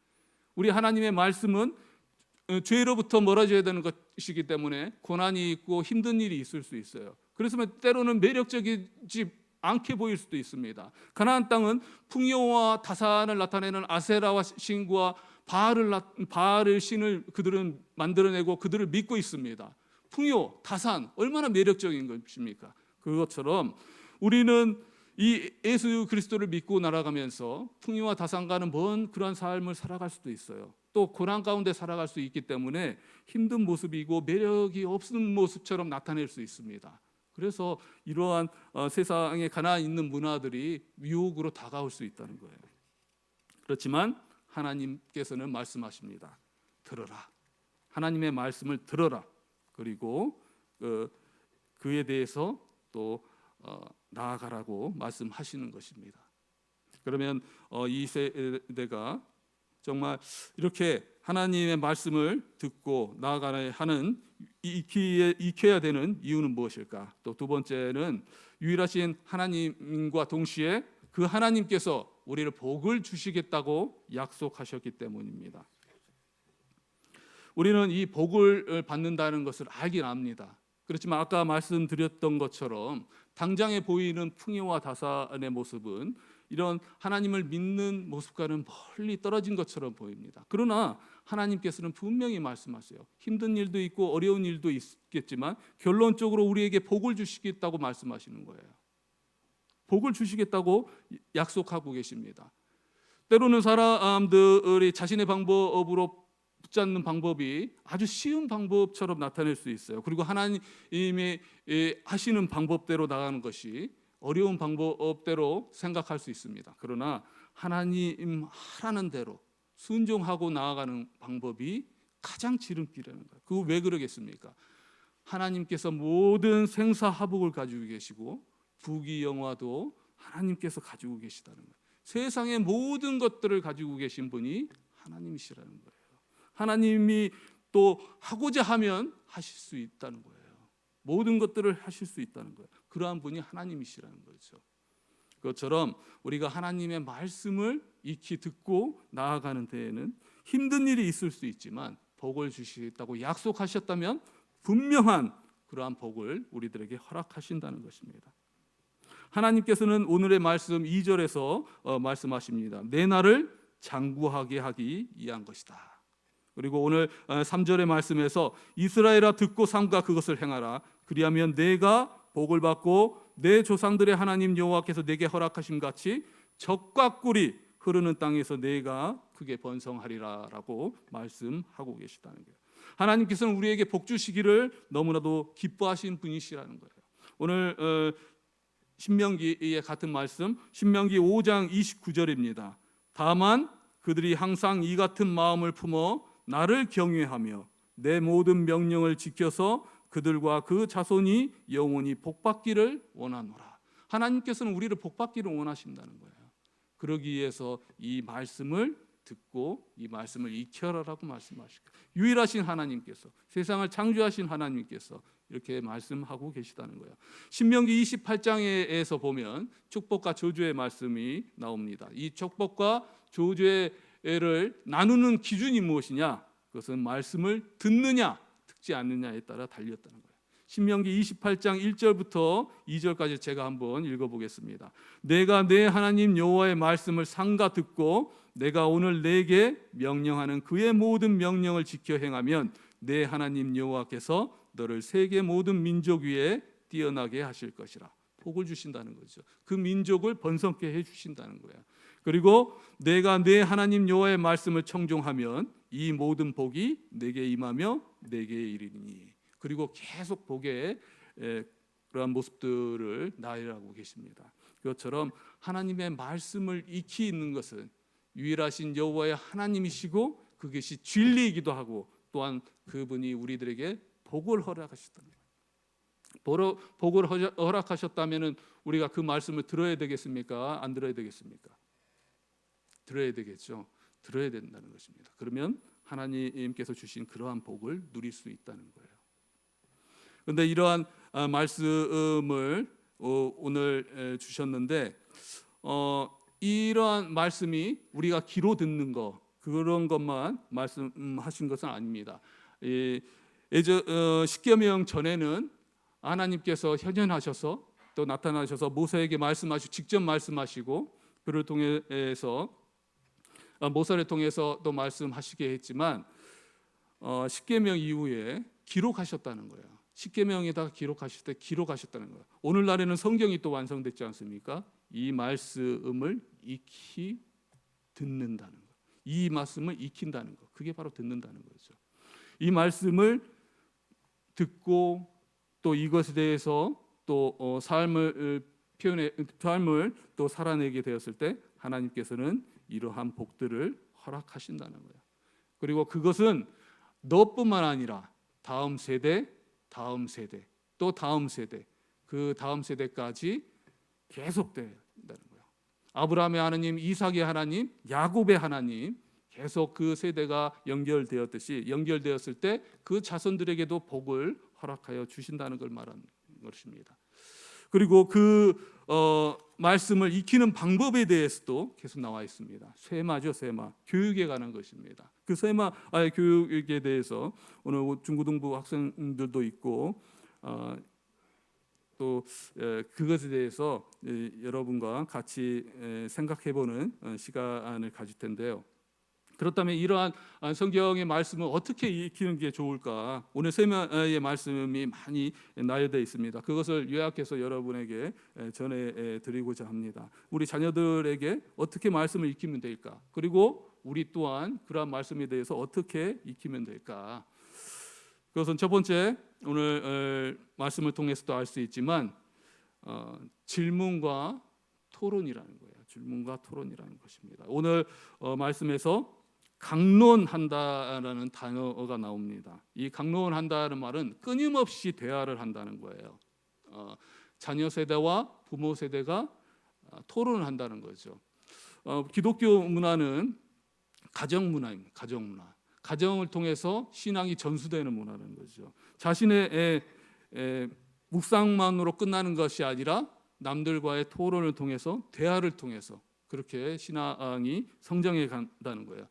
우리 하나님의 말씀은 죄로부터 멀어져야 되는 것이기 때문에 고난이 있고 힘든 일이 있을 수 있어요. 그래서 때로는 매력적이지 않게 보일 수도 있습니다. 가나안 땅은 풍요와 다산을 나타내는 아세라와 신과 바알을 신을 그들은 만들어내고 그들을 믿고 있습니다. 풍요, 다산, 얼마나 매력적인 것입니까? 그것처럼 우리는 이 예수 그리스도를 믿고 날아가면서 풍요와 다산과는 먼 그러한 삶을 살아갈 수도 있어요. 또 고난 가운데 살아갈 수 있기 때문에 힘든 모습이고 매력이 없는 모습처럼 나타낼 수 있습니다. 그래서 이러한 세상에 가나안 있는 문화들이 유혹으로 다가올 수 있다는 거예요. 그렇지만 하나님께서는 말씀하십니다. 들어라. 하나님의 말씀을 들어라. 그리고 그에 대해서 또 나아가라고 말씀하시는 것입니다. 그러면 이 세대가 정말 이렇게 하나님의 말씀을 듣고 나아가야 하는 익혀야 되는 이유는 무엇일까? 또 두 번째는 유일하신 하나님과 동시에 그 하나님께서 우리를 복을 주시겠다고 약속하셨기 때문입니다. 우리는 이 복을 받는다는 것을 알긴 압니다. 그렇지만 아까 말씀드렸던 것처럼 당장에 보이는 풍요와 다산의 모습은 이런 하나님을 믿는 모습과는 멀리 떨어진 것처럼 보입니다. 그러나 하나님께서는 분명히 말씀하세요. 힘든 일도 있고 어려운 일도 있겠지만 결론적으로 우리에게 복을 주시겠다고 말씀하시는 거예요. 복을 주시겠다고 약속하고 계십니다. 때로는 사람들이 자신의 방법으로 붙잡는 방법이 아주 쉬운 방법처럼 나타낼 수 있어요. 그리고 하나님이 하시는 방법대로 나가는 것이 어려운 방법대로 생각할 수 있습니다. 그러나 하나님 하라는 대로 순종하고 나아가는 방법이 가장 지름길이라는 거예요. 그거 왜 그러겠습니까? 하나님께서 모든 생사화복을 가지고 계시고 부귀영화도 하나님께서 가지고 계시다는 거예요. 세상의 모든 것들을 가지고 계신 분이 하나님이시라는 거예요. 하나님이 또 하고자 하면 하실 수 있다는 거예요. 모든 것들을 하실 수 있다는 거예요. 그러한 분이 하나님이시라는 거죠. 그것처럼 우리가 하나님의 말씀을 익히 듣고 나아가는 데에는 힘든 일이 있을 수 있지만 복을 주시겠다고 약속하셨다면 분명한 그러한 복을 우리들에게 허락하신다는 것입니다. 하나님께서는 오늘의 말씀 2절에서 말씀하십니다. 내 날을 장구하게 하기 위한 것이다. 그리고 오늘 3절의 말씀에서 이스라엘아 듣고 삼가 그것을 행하라. 그리하면 내가 복을 받고 내 조상들의 하나님 여호와께서 내게 허락하심 같이 적과 꿀이 흐르는 땅에서 내가 크게 번성하리라라고 말씀하고 계시다는 거예요. 하나님께서는 우리에게 복 주시기를 너무나도 기뻐하신 분이시라는 거예요. 오늘 신명기의 같은 말씀, 신명기 5장 29절입니다. 다만 그들이 항상 이 같은 마음을 품어 나를 경외하며 내 모든 명령을 지켜서 그들과 그 자손이 영원히 복받기를 원하노라. 하나님께서는 우리를 복받기를 원하신다는 거예요. 그러기 위해서 이 말씀을 듣고 이 말씀을 익혀라라고 말씀하시고, 유일하신 하나님께서, 세상을 창조하신 하나님께서 이렇게 말씀하고 계시다는 거예요. 신명기 28장에서 보면 축복과 저주의 말씀이 나옵니다. 이 축복과 저주를 나누는 기준이 무엇이냐? 그것은 말씀을 듣느냐 듣지 않느냐에 따라 달렸다는 거예요. 신명기 28장 1절부터 2절까지 제가 한번 읽어보겠습니다. 내가 내 하나님 여호와의 말씀을 삼가 듣고 내가 오늘 내게 명령하는 그의 모든 명령을 지켜 행하면 내 하나님 여호와께서 너를 세계 모든 민족 위에 뛰어나게 하실 것이라. 복을 주신다는 거죠. 그 민족을 번성케 해주신다는 거예요. 그리고 내가 내 하나님 여호와의 말씀을 청종하면 이 모든 복이 내게 임하며 내게 이르리니. 그리고 계속 복의 그러한 모습들을 나열하고 계십니다. 그것처럼 하나님의 말씀을 익히 있는 것은 유일하신 여호와의 하나님이시고 그것이 진리이기도 하고 또한 그분이 우리들에게 복을 허락하셨다는 거예요. 복을 허락하셨다면 우리가 그 말씀을 들어야 되겠습니까? 안 들어야 되겠습니까? 들어야 되겠죠. 들어야 된다는 것입니다. 그러면 하나님께서 주신 그러한 복을 누릴 수 있다는 거예요. 그런데 이러한 말씀을 오늘 주셨는데 이러한 말씀이 우리가 귀로 듣는 거 그런 것만 말씀하신 것은 아닙니다. 십계명 전에는 하나님께서 현현하셔서 또 나타나셔서 모세에게 말씀하시고 직접 말씀하시고 그를 통해서 모세를 통해서 또 말씀하시게 했지만 십계명 이후에 기록하셨다는 거예요. 십계명에다가 기록하실 때 기록하셨다는 거예요. 오늘날에는 성경이 또 완성됐지 않습니까? 이 말씀을 익히 듣는다는 거. 이 말씀을 익힌다는 거. 그게 바로 듣는다는 거죠. 이 말씀을 듣고 또 이것에 대해서 또 삶을 또 살아내게 되었을 때 하나님께서는 이러한 복들을 허락하신다는 거예요. 그리고 그것은 너뿐만 아니라 다음 세대, 또 다음 세대, 그 다음 세대까지 계속된다는 거예요. 아브라함의 하나님, 이삭의 하나님, 야곱의 하나님 계속 그 세대가 연결되었을 때 그 자손들에게도 복을 허락하여 주신다는 걸 말하는 것입니다. 그리고 그 말씀을 익히는 방법에 대해서도 계속 나와 있습니다. 쇠마죠, 쇠마. 교육에 관한 것입니다. 그 쇠마 교육에 대해서 오늘 중고등부 학생들도 있고 또 그것에 대해서 여러분과 같이 생각해보는 시간을 가질 텐데요. 그렇다면 이러한 성경의 말씀을 어떻게 익히는 게 좋을까? 오늘 세마의 말씀이 많이 나열되어 있습니다. 그것을 요약해서 여러분에게 전해 드리고자 합니다. 우리 자녀들에게 어떻게 말씀을 익히면 될까? 그리고 우리 또한 그러한 말씀에 대해서 어떻게 익히면 될까? 그것은 첫 번째, 오늘 말씀을 통해서도 알 수 있지만 질문과 토론이라는 거예요. 질문과 토론이라는 것입니다. 오늘 말씀에서 강론한다라는 단어가 나옵니다. 이 강론한다는 말은 끊임없이 대화를 한다는 거예요. 자녀 세대와 부모 세대가 토론을 한다는 거죠. 기독교 문화는 가정 문화입니다. 가정 문화. 가정을 통해서 신앙이 전수되는 문화라는 거죠. 자신의 묵상만으로 끝나는 것이 아니라 남들과의 토론을 통해서, 대화를 통해서 그렇게 신앙이 성장해 간다는 거예요.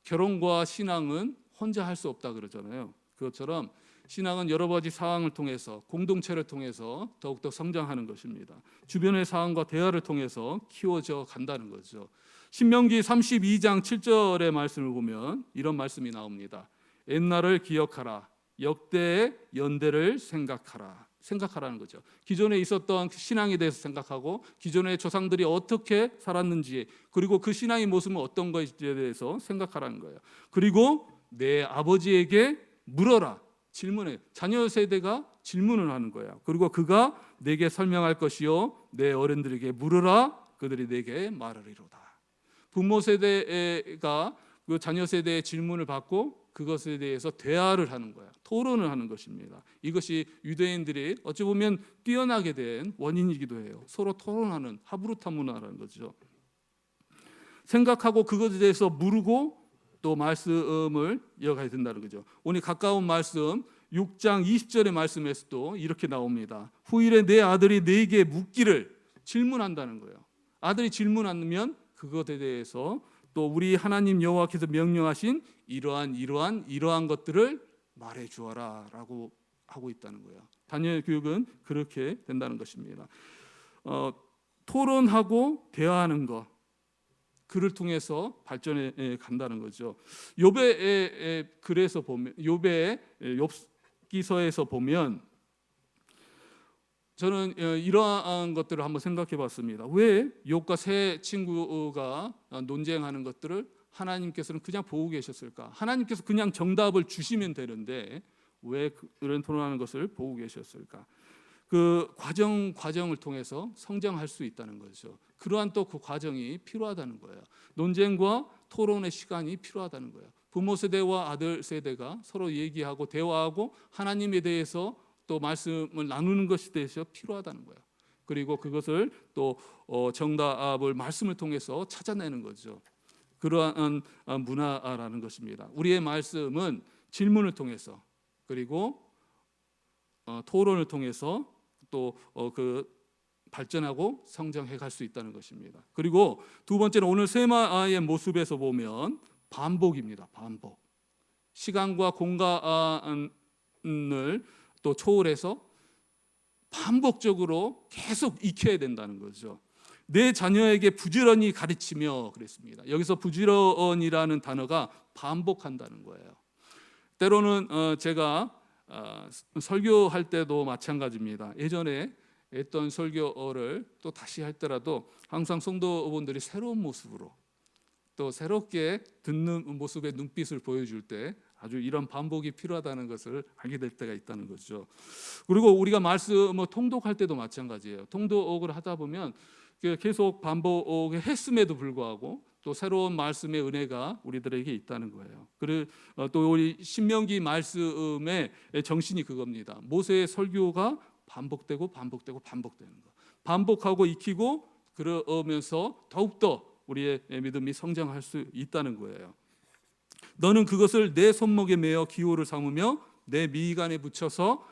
결혼과 신앙은 혼자 할 수 없다 그러잖아요. 그것처럼 신앙은 여러 가지 상황을 통해서, 공동체를 통해서 더욱더 성장하는 것입니다. 주변의 상황과 대화를 통해서 키워져 간다는 거죠. 신명기 32장 7절의 말씀을 보면 이런 말씀이 나옵니다. 옛날을 기억하라. 역대의 연대를 생각하라는 거죠. 기존에 있었던 신앙에 대해서 생각하고, 기존의 조상들이 어떻게 살았는지, 그리고 그 신앙의 모습은 어떤 것에 대해서 생각하라는 거예요. 그리고 내 아버지에게 물어라. 질문해. 자녀 세대가 질문을 하는 거예요. 그리고 그가 내게 설명할 것이요, 내 어른들에게 물으라. 그들이 내게 말하리로다. 부모 세대가 그 자녀 세대의 질문을 받고 그것에 대해서 대화를 하는 거야. 토론을 하는 것입니다. 이것이 유대인들이 어찌 보면 뛰어나게 된 원인이기도 해요. 서로 토론하는 하브루타 문화라는 거죠. 생각하고 그것에 대해서 물고 또 말씀을 이어가야 된다는 거죠. 오늘 가까운 말씀 6장 20절의 말씀에서도 이렇게 나옵니다. 후일에 내 아들이 내게 묻기를, 질문한다는 거예요. 아들이 질문하면 그것에 대해서 또 우리 하나님 여호와께서 명령하신 이러한 것들을 말해 주어라라고 하고 있다는 거예요. 자녀의 교육은 그렇게 된다는 것입니다. 토론하고 대화하는 것, 그를 통해서 발전해 간다는 거죠. 욥의 글에서 보면, 욥의 욥기서에서 보면, 저는 이러한 것들을 한번 생각해 봤습니다. 왜 욥과 세 친구가 논쟁하는 것들을 하나님께서는 그냥 보고 계셨을까? 하나님께서 그냥 정답을 주시면 되는데 왜 그런 토론하는 것을 보고 계셨을까? 그 과정을 통해서 성장할 수 있다는 거죠. 그러한 또 그 과정이 필요하다는 거예요. 논쟁과 토론의 시간이 필요하다는 거예요. 부모 세대와 아들 세대가 서로 얘기하고 대화하고 하나님에 대해서 또 말씀을 나누는 것에 대해서 필요하다는 거예요. 그리고 그것을 또 정답을 말씀을 통해서 찾아내는 거죠. 그러한 문화라는 것입니다. 우리의 말씀은 질문을 통해서, 그리고 토론을 통해서 또 그 발전하고 성장해 갈 수 있다는 것입니다. 그리고 두 번째는 오늘 세마의 모습에서 보면 반복입니다. 반복. 시간과 공간을 또 초월해서 반복적으로 계속 익혀야 된다는 거죠. 내 자녀에게 부지런히 가르치며 그랬습니다. 여기서 부지런이라는 단어가 반복한다는 거예요. 때로는 제가 설교할 때도 마찬가지입니다. 예전에 했던 설교를 또 다시 할 때라도 항상 성도분들이 새로운 모습으로 또 새롭게 듣는 모습의 눈빛을 보여줄 때 아주 이런 반복이 필요하다는 것을 알게 될 때가 있다는 거죠. 그리고 우리가 말씀을 통독할 때도 마찬가지예요. 통독을 하다 보면 계속 반복했음에도 불구하고 또 새로운 말씀의 은혜가 우리들에게 있다는 거예요. 그리고 또 우리 신명기 말씀의 정신이 그겁니다. 모세의 설교가 반복되는 거. 반복하고 익히고 그러면서 더욱더 우리의 믿음이 성장할 수 있다는 거예요. 너는 그것을 내 손목에 매어 기호를 삼으며 내 미간에 붙여서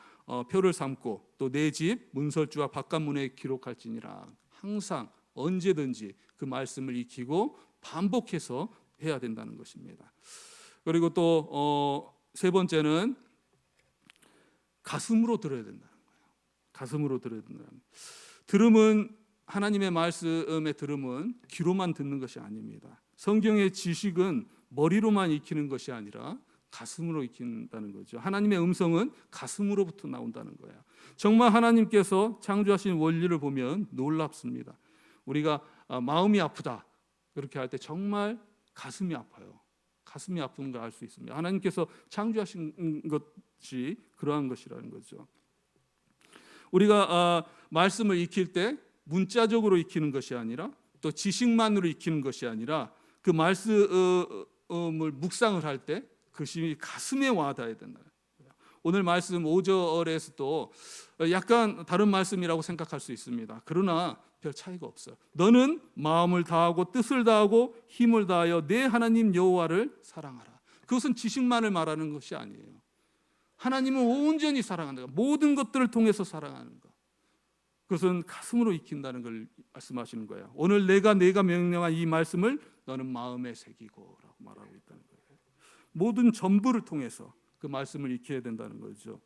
표를 삼고 또 내 집 문설주와 바깥문에 기록할지니라. 항상 언제든지 그 말씀을 익히고 반복해서 해야 된다는 것입니다. 그리고 또 세 번째는 가슴으로 들어야 된다는 거예요. 가슴으로 들어야 된다는 거예요. 들음은, 하나님의 말씀의 들음은 귀로만 듣는 것이 아닙니다. 성경의 지식은 머리로만 익히는 것이 아니라 가슴으로 익힌다는 거죠. 하나님의 음성은 가슴으로부터 나온다는 거예요. 정말 하나님께서 창조하신 원리를 보면 놀랍습니다. 우리가 마음이 아프다 그렇게 할 때 정말 가슴이 아파요. 가슴이 아픈 걸 알 수 있습니다. 하나님께서 창조하신 것이 그러한 것이라는 거죠. 우리가 말씀을 익힐 때 문자적으로 익히는 것이 아니라 또 지식만으로 익히는 것이 아니라 그 말씀을 묵상을 할 때 그것이 가슴에 와닿아야 된다. 오늘 말씀 5절에서도 약간 다른 말씀이라고 생각할 수 있습니다. 그러나 별 차이가 없어요. 너는 마음을 다하고 뜻을 다하고 힘을 다하여 내 하나님 여호와를 사랑하라. 그것은 지식만을 말하는 것이 아니에요. 하나님을 온전히 사랑한다. 모든 것들을 통해서 사랑하는 것. 그것은 가슴으로 익힌다는 걸 말씀하시는 거예요. 오늘 내가 명령한 이 말씀을 너는 마음에 새기고라고 말하고 있다는 거예요. 모든 전부를 통해서 그 말씀을 익혀야 된다는 거죠.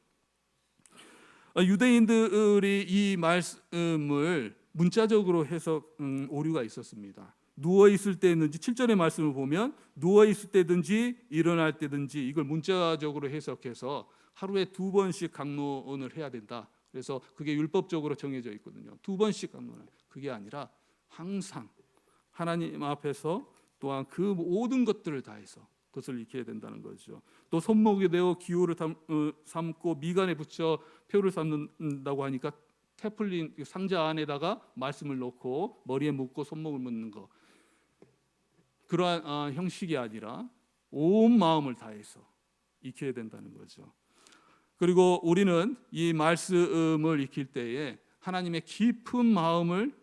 유대인들이 이 말씀을 문자적으로 해서 오류가 있었습니다. 누워 있을 때든지 7절의 말씀을 보면 누워 있을 때든지 일어날 때든지 이걸 문자적으로 해석해서 하루에 2번씩 강론을 해야 된다. 그래서 그게 율법적으로 정해져 있거든요. 2번씩 강론을. 그게 아니라 항상 하나님 앞에서 또한 그 모든 것들을 다해서 그것을 익혀야 된다는 거죠. 또 손목에 대어 기호를 삼고 미간에 붙여 표를 삼는다고 하니까 테플린 상자 안에다가 말씀을 넣고 머리에 묶고 손목을 묶는 거. 그러한 형식이 아니라 온 마음을 다해서 익혀야 된다는 거죠. 그리고 우리는 이 말씀을 익힐 때에 하나님의 깊은 마음을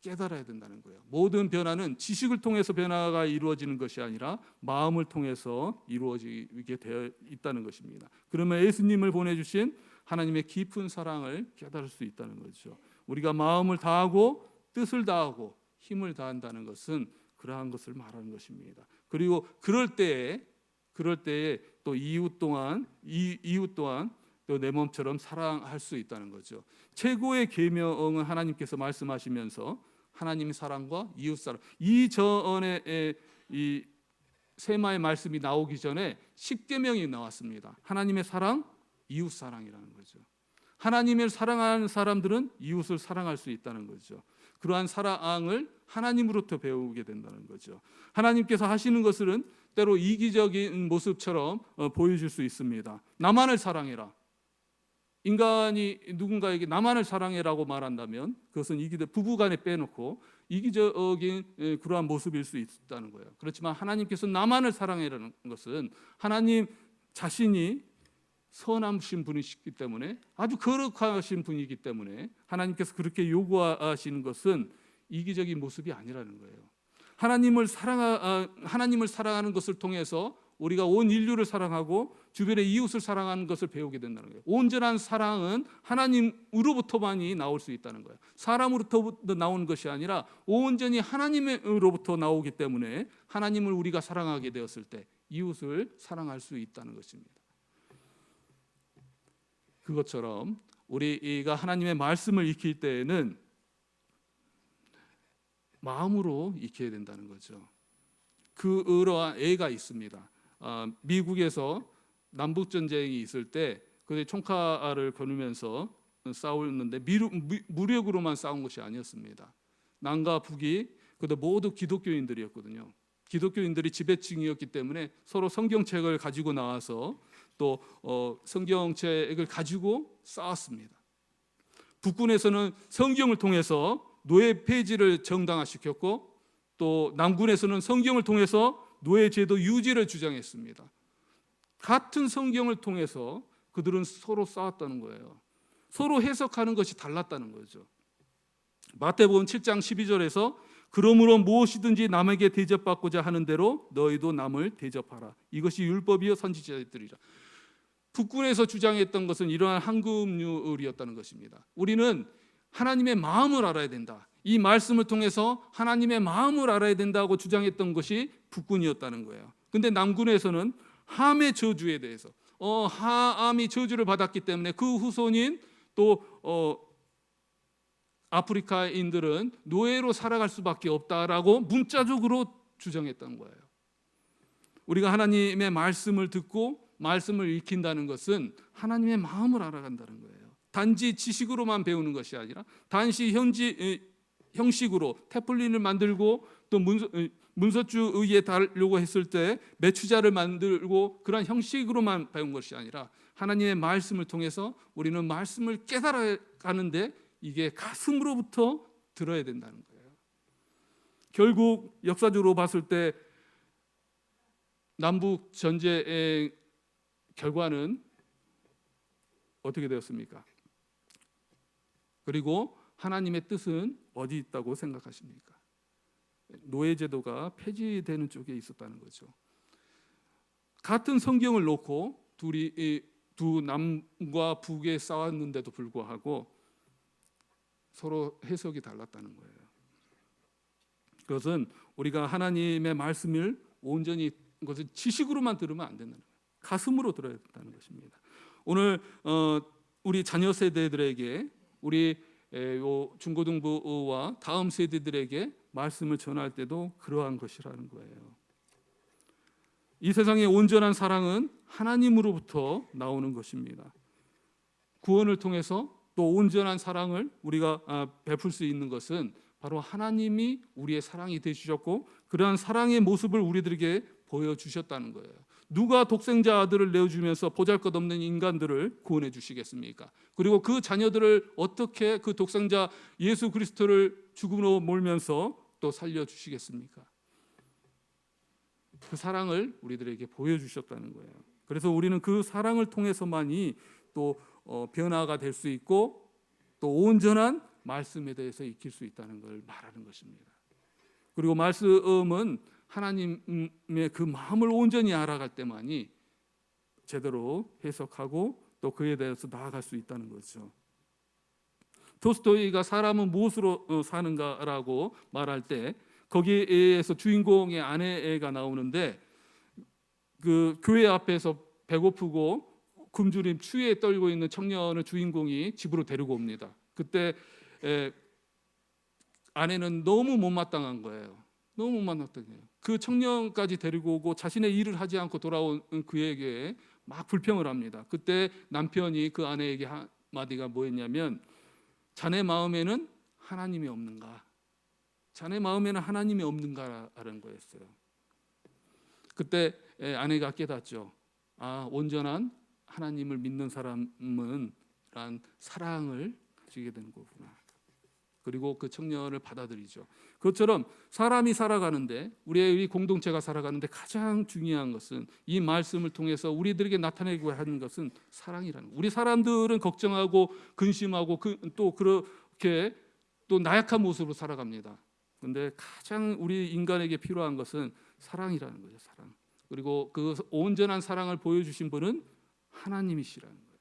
깨달아야 된다는 거예요. 모든 변화는 지식을 통해서 변화가 이루어지는 것이 아니라 마음을 통해서 이루어지게 되어 있다는 것입니다. 그러면 예수님을 보내주신 하나님의 깊은 사랑을 깨달을 수 있다는 거죠. 우리가 마음을 다하고 뜻을 다하고 힘을 다한다는 것은 그러한 것을 말하는 것입니다. 그리고 그럴 때에 또 이웃 또한 또 내 몸처럼 사랑할 수 있다는 거죠. 최고의 계명은 하나님께서 말씀하시면서 하나님의 사랑과 이웃 사랑. 이 전에 이 세마의 말씀이 나오기 전에 10계명이 나왔습니다. 하나님의 사랑, 이웃 사랑이라는 거죠. 하나님을 사랑하는 사람들은 이웃을 사랑할 수 있다는 거죠. 그러한 사랑을 하나님으로부터 배우게 된다는 거죠. 하나님께서 하시는 것은 때로 이기적인 모습처럼 보여질 수 있습니다. 나만을 사랑해라. 인간이 누군가에게 나만을 사랑해라고 말한다면 그것은 부부간에 빼놓고 이기적인 그러한 모습일 수 있다는 거예요. 그렇지만 하나님께서 나만을 사랑해라는 것은 하나님 자신이 선하신 분이시기 때문에 아주 거룩하신 분이기 때문에 하나님께서 그렇게 요구하시는 것은 이기적인 모습이 아니라는 거예요. 하나님을 사랑하는 것을 통해서 우리가 온 인류를 사랑하고 주변의 이웃을 사랑하는 것을 배우게 된다는 거예요. 온전한 사랑은 하나님으로부터만이 나올 수 있다는 거예요. 사람으로부터 나오는 것이 아니라 온전히 하나님으로부터 나오기 때문에 하나님을 우리가 사랑하게 되었을 때 이웃을 사랑할 수 있다는 것입니다. 그것처럼 우리가 하나님의 말씀을 익힐 때에는 마음으로 익혀야 된다는 거죠. 그러한 예가 있습니다. 미국에서 남북 전쟁이 있을 때 그들이 총칼을 거누면서 싸우는데 무력으로만 싸운 것이 아니었습니다. 남과 북이 그들 모두 기독교인들이었거든요. 기독교인들이 지배층이었기 때문에 서로 성경책을 가지고 나와서 또 성경책을 가지고 싸웠습니다. 북군에서는 성경을 통해서 노예 폐지를 정당화시켰고 또 남군에서는 성경을 통해서 노예 제도 유지를 주장했습니다. 같은 성경을 통해서 그들은 서로 싸웠다는 거예요. 서로 해석하는 것이 달랐다는 거죠. 마태복음 7장 12절에서 그러므로 무엇이든지 남에게 대접받고자 하는 대로 너희도 남을 대접하라. 이것이 율법이요 선지자들이라. 북군에서 주장했던 것은 이러한 황금률이었다는 것입니다. 우리는 하나님의 마음을 알아야 된다. 이 말씀을 통해서 하나님의 마음을 알아야 된다고 주장했던 것이 북군이었다는 거예요. 근데 남군에서는 함의 저주에 대해서 함이 저주를 받았기 때문에 그 후손인 또 아프리카인들은 노예로 살아갈 수밖에 없다라고 문자적으로 주장했던 거예요. 우리가 하나님의 말씀을 듣고 말씀을 익힌다는 것은 하나님의 마음을 알아간다는 거예요. 단지 지식으로만 배우는 것이 아니라 단지 형식으로 태플린을 만들고 또 문서주 의에 달려고 했을 때 매추자를 만들고 그런 형식으로만 배운 것이 아니라 하나님의 말씀을 통해서 우리는 말씀을 깨달아가는데 이게 가슴으로부터 들어야 된다는 거예요. 결국 역사적으로 봤을 때 남북 전쟁의 결과는 어떻게 되었습니까? 그리고 하나님의 뜻은 어디 있다고 생각하십니까? 노예제도가 폐지되는 쪽에 있었다는 거죠. 같은 성경을 놓고 두 남과 북에 싸웠는데도 불구하고 서로 해석이 달랐다는 거예요. 그것은 우리가 하나님의 말씀을 온전히 그것을 지식으로만 들으면 안 된다는 거예요. 가슴으로 들어야 된다는 것입니다. 오늘 우리 자녀 세대들에게 우리 중고등부와 다음 세대들에게 말씀을 전할 때도 그러한 것이라는 거예요. 이 세상의 온전한 사랑은 하나님으로부터 나오는 것입니다. 구원을 통해서 또 온전한 사랑을 우리가 베풀 수 있는 것은 바로 하나님이 우리의 사랑이 되주셨고 그러한 사랑의 모습을 우리들에게 보여주셨다는 거예요. 누가 독생자 아들을 내어주면서 보잘것없는 인간들을 구원해 주시겠습니까? 그리고 그 자녀들을 어떻게 그 독생자 예수 그리스도를 죽음으로 몰면서 또 살려주시겠습니까? 그 사랑을 우리들에게 보여주셨다는 거예요. 그래서 우리는 그 사랑을 통해서만이 또 변화가 될 수 있고 또 온전한 말씀에 대해서 익힐 수 있다는 걸 말하는 것입니다. 그리고 말씀은 하나님의 그 마음을 온전히 알아갈 때만이 제대로 해석하고 또 그에 대해서 나아갈 수 있다는 거죠. 토스토이가 사람은 무엇으로 사는가라고 말할 때 거기에서 주인공의 아내가 나오는데 그 교회 앞에서 배고프고 굶주림 추위에 떨고 있는 청년을 주인공이 집으로 데리고 옵니다. 그때 아내는 너무 못마땅한 거예요. 너무 못마땅해요. 그 청년까지 데리고 오고 자신의 일을 하지 않고 돌아온 그에게 막 불평을 합니다. 그때 남편이 그 아내에게 한마디가 뭐였냐면 자네 마음에는 하나님이 없는가? 자네 마음에는 하나님이 없는가라는 거였어요. 그때 아내가 깨닫죠. 온전한 하나님을 믿는 사람은 사랑을 가지게 되는 거구나. 그리고 그 청년을 받아들이죠. 그것처럼 사람이 살아가는데 우리 공동체가 살아가는데 가장 중요한 것은 이 말씀을 통해서 우리들에게 나타내고 하는 것은 사랑이라는 거예요. 우리 사람들은 걱정하고 근심하고 또 그렇게 또 나약한 모습으로 살아갑니다. 그런데 가장 우리 인간에게 필요한 것은 사랑이라는 거죠. 사랑. 그리고 그 온전한 사랑을 보여주신 분은 하나님이시라는 거예요.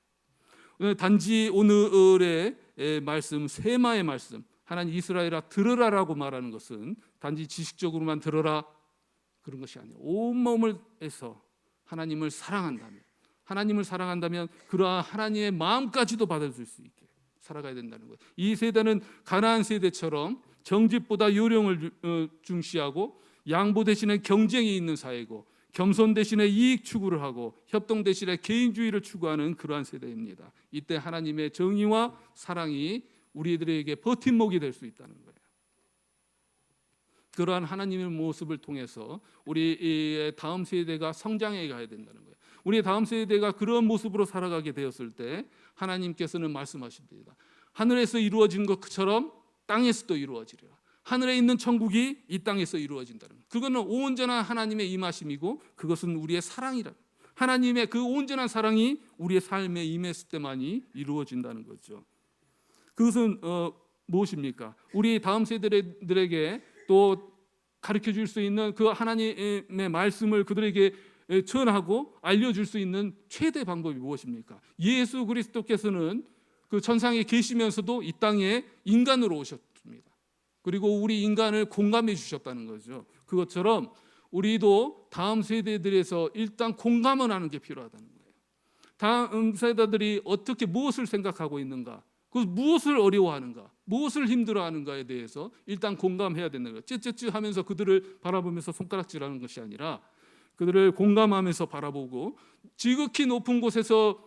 오늘 단지 오늘의 말씀, 세마의 말씀, 하나님 이스라엘아 들으라라고 말하는 것은 단지 지식적으로만 들어라 그런 것이 아니에요. 온몸을 해서 하나님을 사랑한다면 그러한 하나님의 마음까지도 받아줄 수 있게 살아가야 된다는 거예요. 이 세대는 가나안 세대처럼 정직보다 요령을 중시하고 양보 대신에 경쟁이 있는 사회고 겸손 대신에 이익 추구를 하고 협동 대신에 개인주의를 추구하는 그러한 세대입니다. 이때 하나님의 정의와 사랑이 우리들에게 버팀목이 될 수 있다는 거예요. 그러한 하나님의 모습을 통해서 우리 다음 세대가 성장해 가야 된다는 거예요. 우리 다음 세대가 그런 모습으로 살아가게 되었을 때 하나님께서는 말씀하십니다. 하늘에서 이루어진 것처럼 땅에서도 이루어지리라. 하늘에 있는 천국이 이 땅에서 이루어진다는 거예요. 그거는 온전한 하나님의 임하심이고 그것은 우리의 사랑이라. 하나님의 그 온전한 사랑이 우리의 삶에 임했을 때만이 이루어진다는 거죠. 그것은 무엇입니까? 우리 다음 세대들에게 또 가르쳐 줄 수 있는 그 하나님의 말씀을 그들에게 전하고 알려줄 수 있는 최대 방법이 무엇입니까? 예수 그리스도께서는 그 천상에 계시면서도 이 땅에 인간으로 오셨습니다. 그리고 우리 인간을 공감해 주셨다는 거죠. 그것처럼 우리도 다음 세대들에서 일단 공감을 하는 게 필요하다는 거예요. 다음 세대들이 어떻게 무엇을 생각하고 있는가, 그 무엇을 어려워하는가, 무엇을 힘들어하는가에 대해서 일단 공감해야 된다는 거예요. 쯔쯔쯔 하면서 그들을 바라보면서 손가락질하는 것이 아니라 그들을 공감하면서 바라보고 지극히 높은 곳에서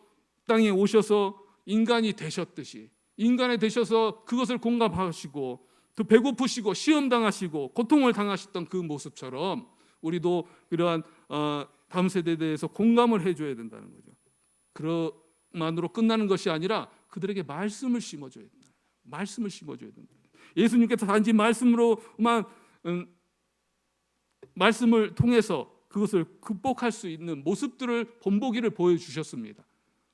땅에 오셔서 인간이 되셨듯이 인간이 되셔서 그것을 공감하시고 또 배고프시고 시험 당하시고 고통을 당하셨던 그 모습처럼 우리도 그러한 다음 세대에 대해서 공감을 해줘야 된다는 거죠. 그것만으로 끝나는 것이 아니라 그들에게 말씀을 심어줘야 된다. 말씀을 심어줘야 된다. 예수님께서 단지 말씀으로만 말씀을 통해서 그것을 극복할 수 있는 모습들을 본보기를 보여주셨습니다.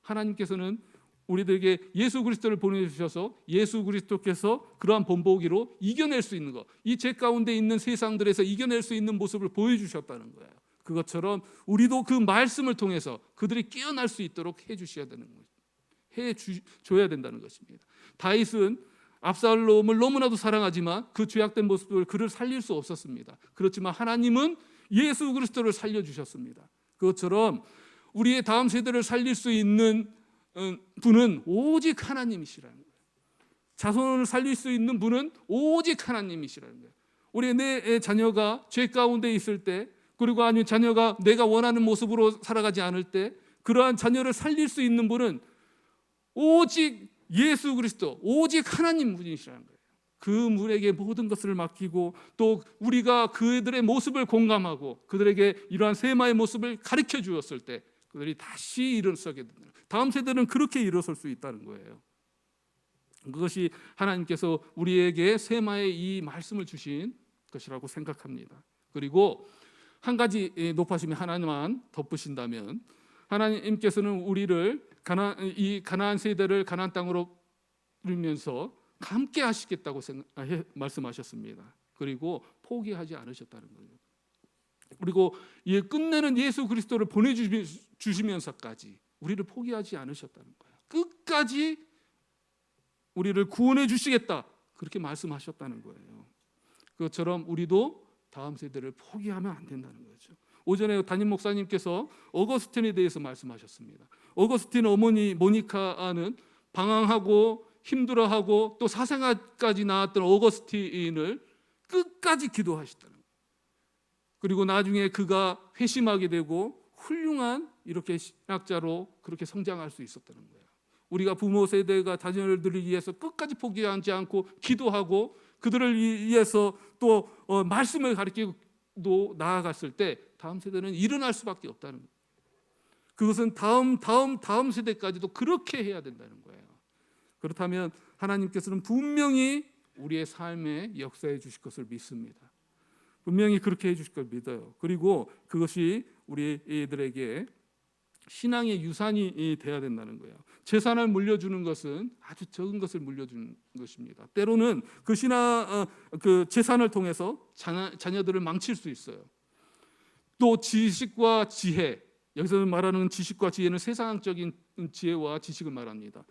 하나님께서는 우리들에게 예수 그리스도를 보내주셔서 예수 그리스도께서 그러한 본보기로 이겨낼 수 있는 것, 이 죄 가운데 있는 세상들에서 이겨낼 수 있는 모습을 보여주셨다는 거예요. 그것처럼 우리도 그 말씀을 통해서 그들이 깨어날 수 있도록 해주셔야 되는 거예요. 해줘야 된다는 것입니다. 다윗은 압살롬을 너무나도 사랑하지만 그 죄악된 모습을 그를 살릴 수 없었습니다. 그렇지만 하나님은 예수 그리스도를 살려주셨습니다. 그것처럼 우리의 다음 세대를 살릴 수 있는 분은 오직 하나님이시라는 거예요. 자손을 살릴 수 있는 분은 오직 하나님이시라는 거예요. 우리 내 자녀가 죄 가운데 있을 때, 그리고 아니면 자녀가 내가 원하는 모습으로 살아가지 않을 때 그러한 자녀를 살릴 수 있는 분은 오직 예수 그리스도, 오직 하나님 분이시라는 거예요. 그 분에게 모든 것을 맡기고 또 우리가 그들의 모습을 공감하고 그들에게 이러한 세마의 모습을 가르쳐 주었을 때 그들이 다시 일어서게 된다. 다음 세대는 그렇게 일어설 수 있다는 거예요. 그것이 하나님께서 우리에게 세마의 이 말씀을 주신 것이라고 생각합니다. 그리고 한 가지 높아심이 하나만 덮으신다면 하나님께서는 우리를 이 가나안 세대를 가나안 땅으로 이루면서 함께 하시겠다고 말씀하셨습니다. 그리고 포기하지 않으셨다는 거예요. 그리고 끝내는 예수 그리스도를 보내주시면서까지 우리를 포기하지 않으셨다는 거예요. 끝까지 우리를 구원해 주시겠다 그렇게 말씀하셨다는 거예요. 그것처럼 우리도 다음 세대를 포기하면 안 된다는 거죠. 오전에 담임 목사님께서 어거스틴에 대해서 말씀하셨습니다. 어거스틴 어머니 모니카는 방황하고 힘들어하고 또 사생아까지 낳았던 어거스틴을 끝까지 기도하셨다는 거예요. 그리고 나중에 그가 회심하게 되고 훌륭한 이렇게 신학자로 그렇게 성장할 수 있었다는 거예요. 우리가 부모 세대가 자녀들을 위해서 끝까지 포기하지 않고 기도하고 그들을 위해서 또 말씀을 가르치고 나아갔을 때 다음 세대는 일어날 수밖에 없다는 거예요. 그것은 다음 세대까지도 그렇게 해야 된다는 거예요. 그렇다면 하나님께서는 분명히 우리의 삶에 역사해 주실 것을 믿습니다. 분명히 그렇게 해 주실 걸 믿어요. 그리고 그것이 우리 애들에게 신앙의 유산이 돼야 된다는 거예요. 재산을 물려주는 것은 아주 적은 것을 물려주는 것입니다. 때로는 그 재산을 통해서 자녀들을 망칠 수 있어요. 또 지식과 지혜, 여기서 말하는 지식과 지혜는 세상적인 지혜와 지식을 말합니다.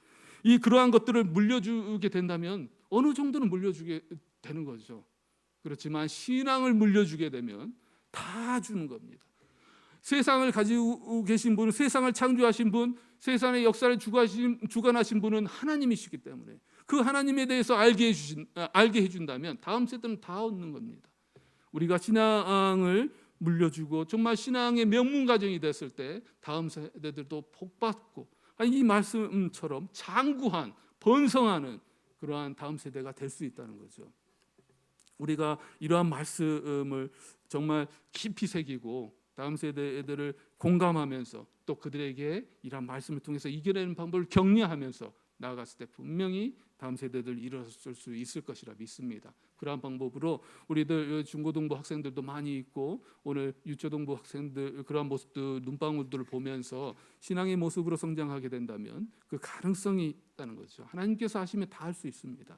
그러한 것들을 물려주게 된다면 어느 정도는 물려주게 되는 거죠. 그렇지만 신앙을 물려주게 되면 다 주는 겁니다. 세상을 가지고 계신 분은, 세상을 창조하신 분, 세상의 역사를 주관하신 분은 하나님이시기 때문에 그 하나님에 대해서 알게 해준다면 다음 세대는 다 얻는 겁니다. 우리가 신앙을 물려주고 정말 신앙의 명문 가정이 됐을 때 다음 세대들도 복받고 이 말씀처럼 장구한 번성하는 그러한 다음 세대가 될 수 있다는 거죠. 우리가 이러한 말씀을 정말 깊이 새기고 다음 세대들을 공감하면서 또 그들에게 이러한 말씀을 통해서 이겨내는 방법을 격려하면서 나아갔을 때 분명히 다음 세대들 일어설 수 있을 것이라 믿습니다. 그러한 방법으로 우리들 중고등부 학생들도 많이 있고 오늘 유초등부 학생들 그러한 모습들 눈방울들을 보면서 신앙의 모습으로 성장하게 된다면 그 가능성이 있다는 거죠. 하나님께서 하시면 다 할 수 있습니다.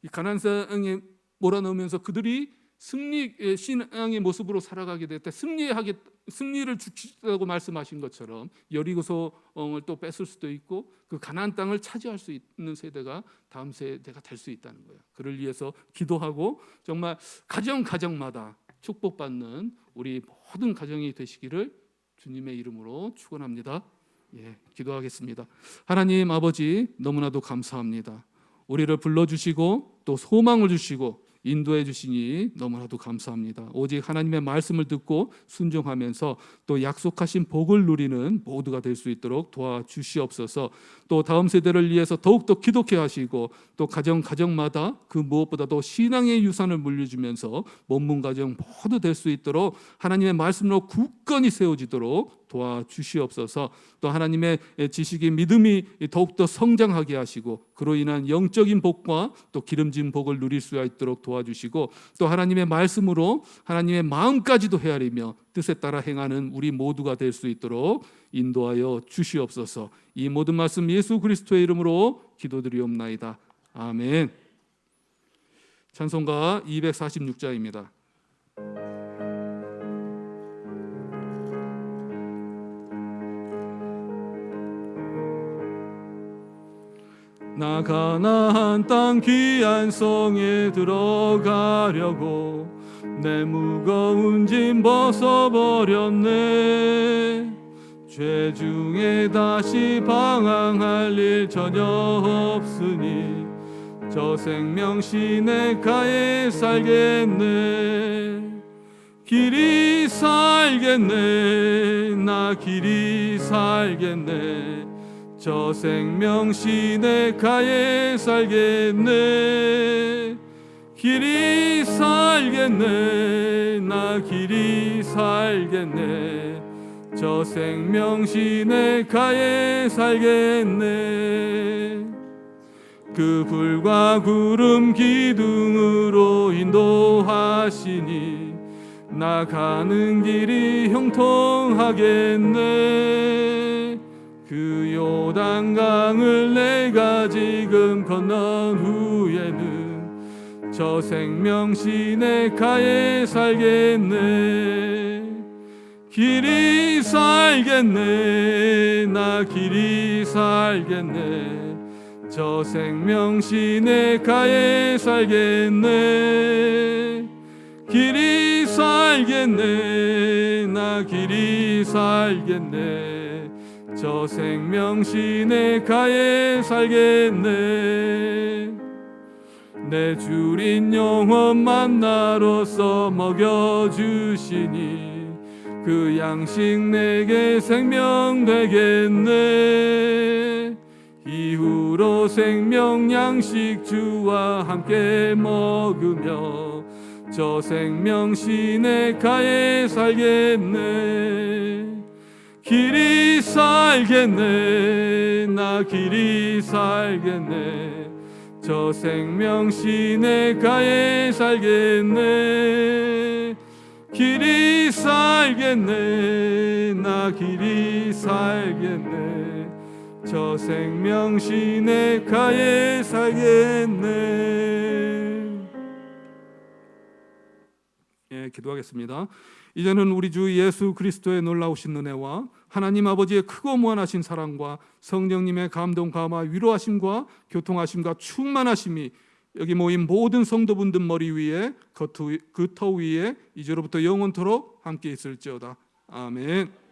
이 가난성에 몰아넣으면서 그들이 신앙의 모습으로 살아가게 될 때 승리를 주시다고 말씀하신 것처럼 여리고성을 또 뺏을 수도 있고 그 가나안 땅을 차지할 수 있는 세대가 다음 세대가 될 수 있다는 거예요. 그를 위해서 기도하고 정말 가정마다 축복받는 우리 모든 가정이 되시기를 주님의 이름으로 축원합니다. 기도하겠습니다. 하나님 아버지 너무나도 감사합니다. 우리를 불러주시고 또 소망을 주시고 인도해 주시니 너무나도 감사합니다. 오직 하나님의 말씀을 듣고 순종하면서 또 약속하신 복을 누리는 모두가 될 수 있도록 도와주시옵소서. 또 다음 세대를 위해서 더욱더 기독해 하시고 또 가정마다 그 무엇보다도 신앙의 유산을 물려주면서 몸문 가정 모두 될 수 있도록 하나님의 말씀으로 굳건히 세워지도록 도와주시옵소서. 또 하나님의 지식이 믿음이 더욱더 성장하게 하시고 그로 인한 영적인 복과 또 기름진 복을 누릴 수 있도록 도와주시고 또 하나님의 말씀으로 하나님의 마음까지도 헤아리며 뜻에 따라 행하는 우리 모두가 될 수 있도록 인도하여 주시옵소서. 이 모든 말씀 예수 그리스도의 이름으로 기도드리옵나이다. 아멘. 찬송가 246장입니다. 나 가나안 땅 귀한 성에 들어가려고 내 무거운 짐 벗어버렸네. 죄 중에 다시 방황할 일 전혀 없으니 저 생명 시내가에 살겠네. 길이 살겠네. 나 길이 살겠네. 저 생명 시내가에 살겠네. 길이 살겠네. 나 길이 살겠네. 저 생명 시내가에 살겠네. 그 불과 구름 기둥으로 인도하시니 나 가는 길이 형통하겠네. 그 요단강을 내가 지금 건넌 후에는 저 생명 시내가에 살겠네. 길이 살겠네. 나 길이 살겠네. 저 생명 시내가에 살겠네. 길이 살겠네. 나 길이 살겠네. 저 생명 시내가에 살겠네. 내 주린 영혼 만나로서 먹여주시니 그 양식 내게 생명 되겠네. 이후로 생명 양식 주와 함께 먹으며 저 생명 시내가에 살겠네. 길이 살겠네. 나 길이 살겠네. 저 생명 시내가에 살겠네. 길이 살겠네. 나 길이 살겠네. 저 생명 시내가에 살겠네. 예, 기도하겠습니다. 이제는 우리 주 예수 그리스도의 놀라우신 은혜와 하나님 아버지의 크고 무한하신 사랑과 성령님의 감동 감화 위로하심과 교통하심과 충만하심이 여기 모인 모든 성도분들 머리 위에 그 터 위에 이제로부터 영원토록 함께 있을지어다. 아멘.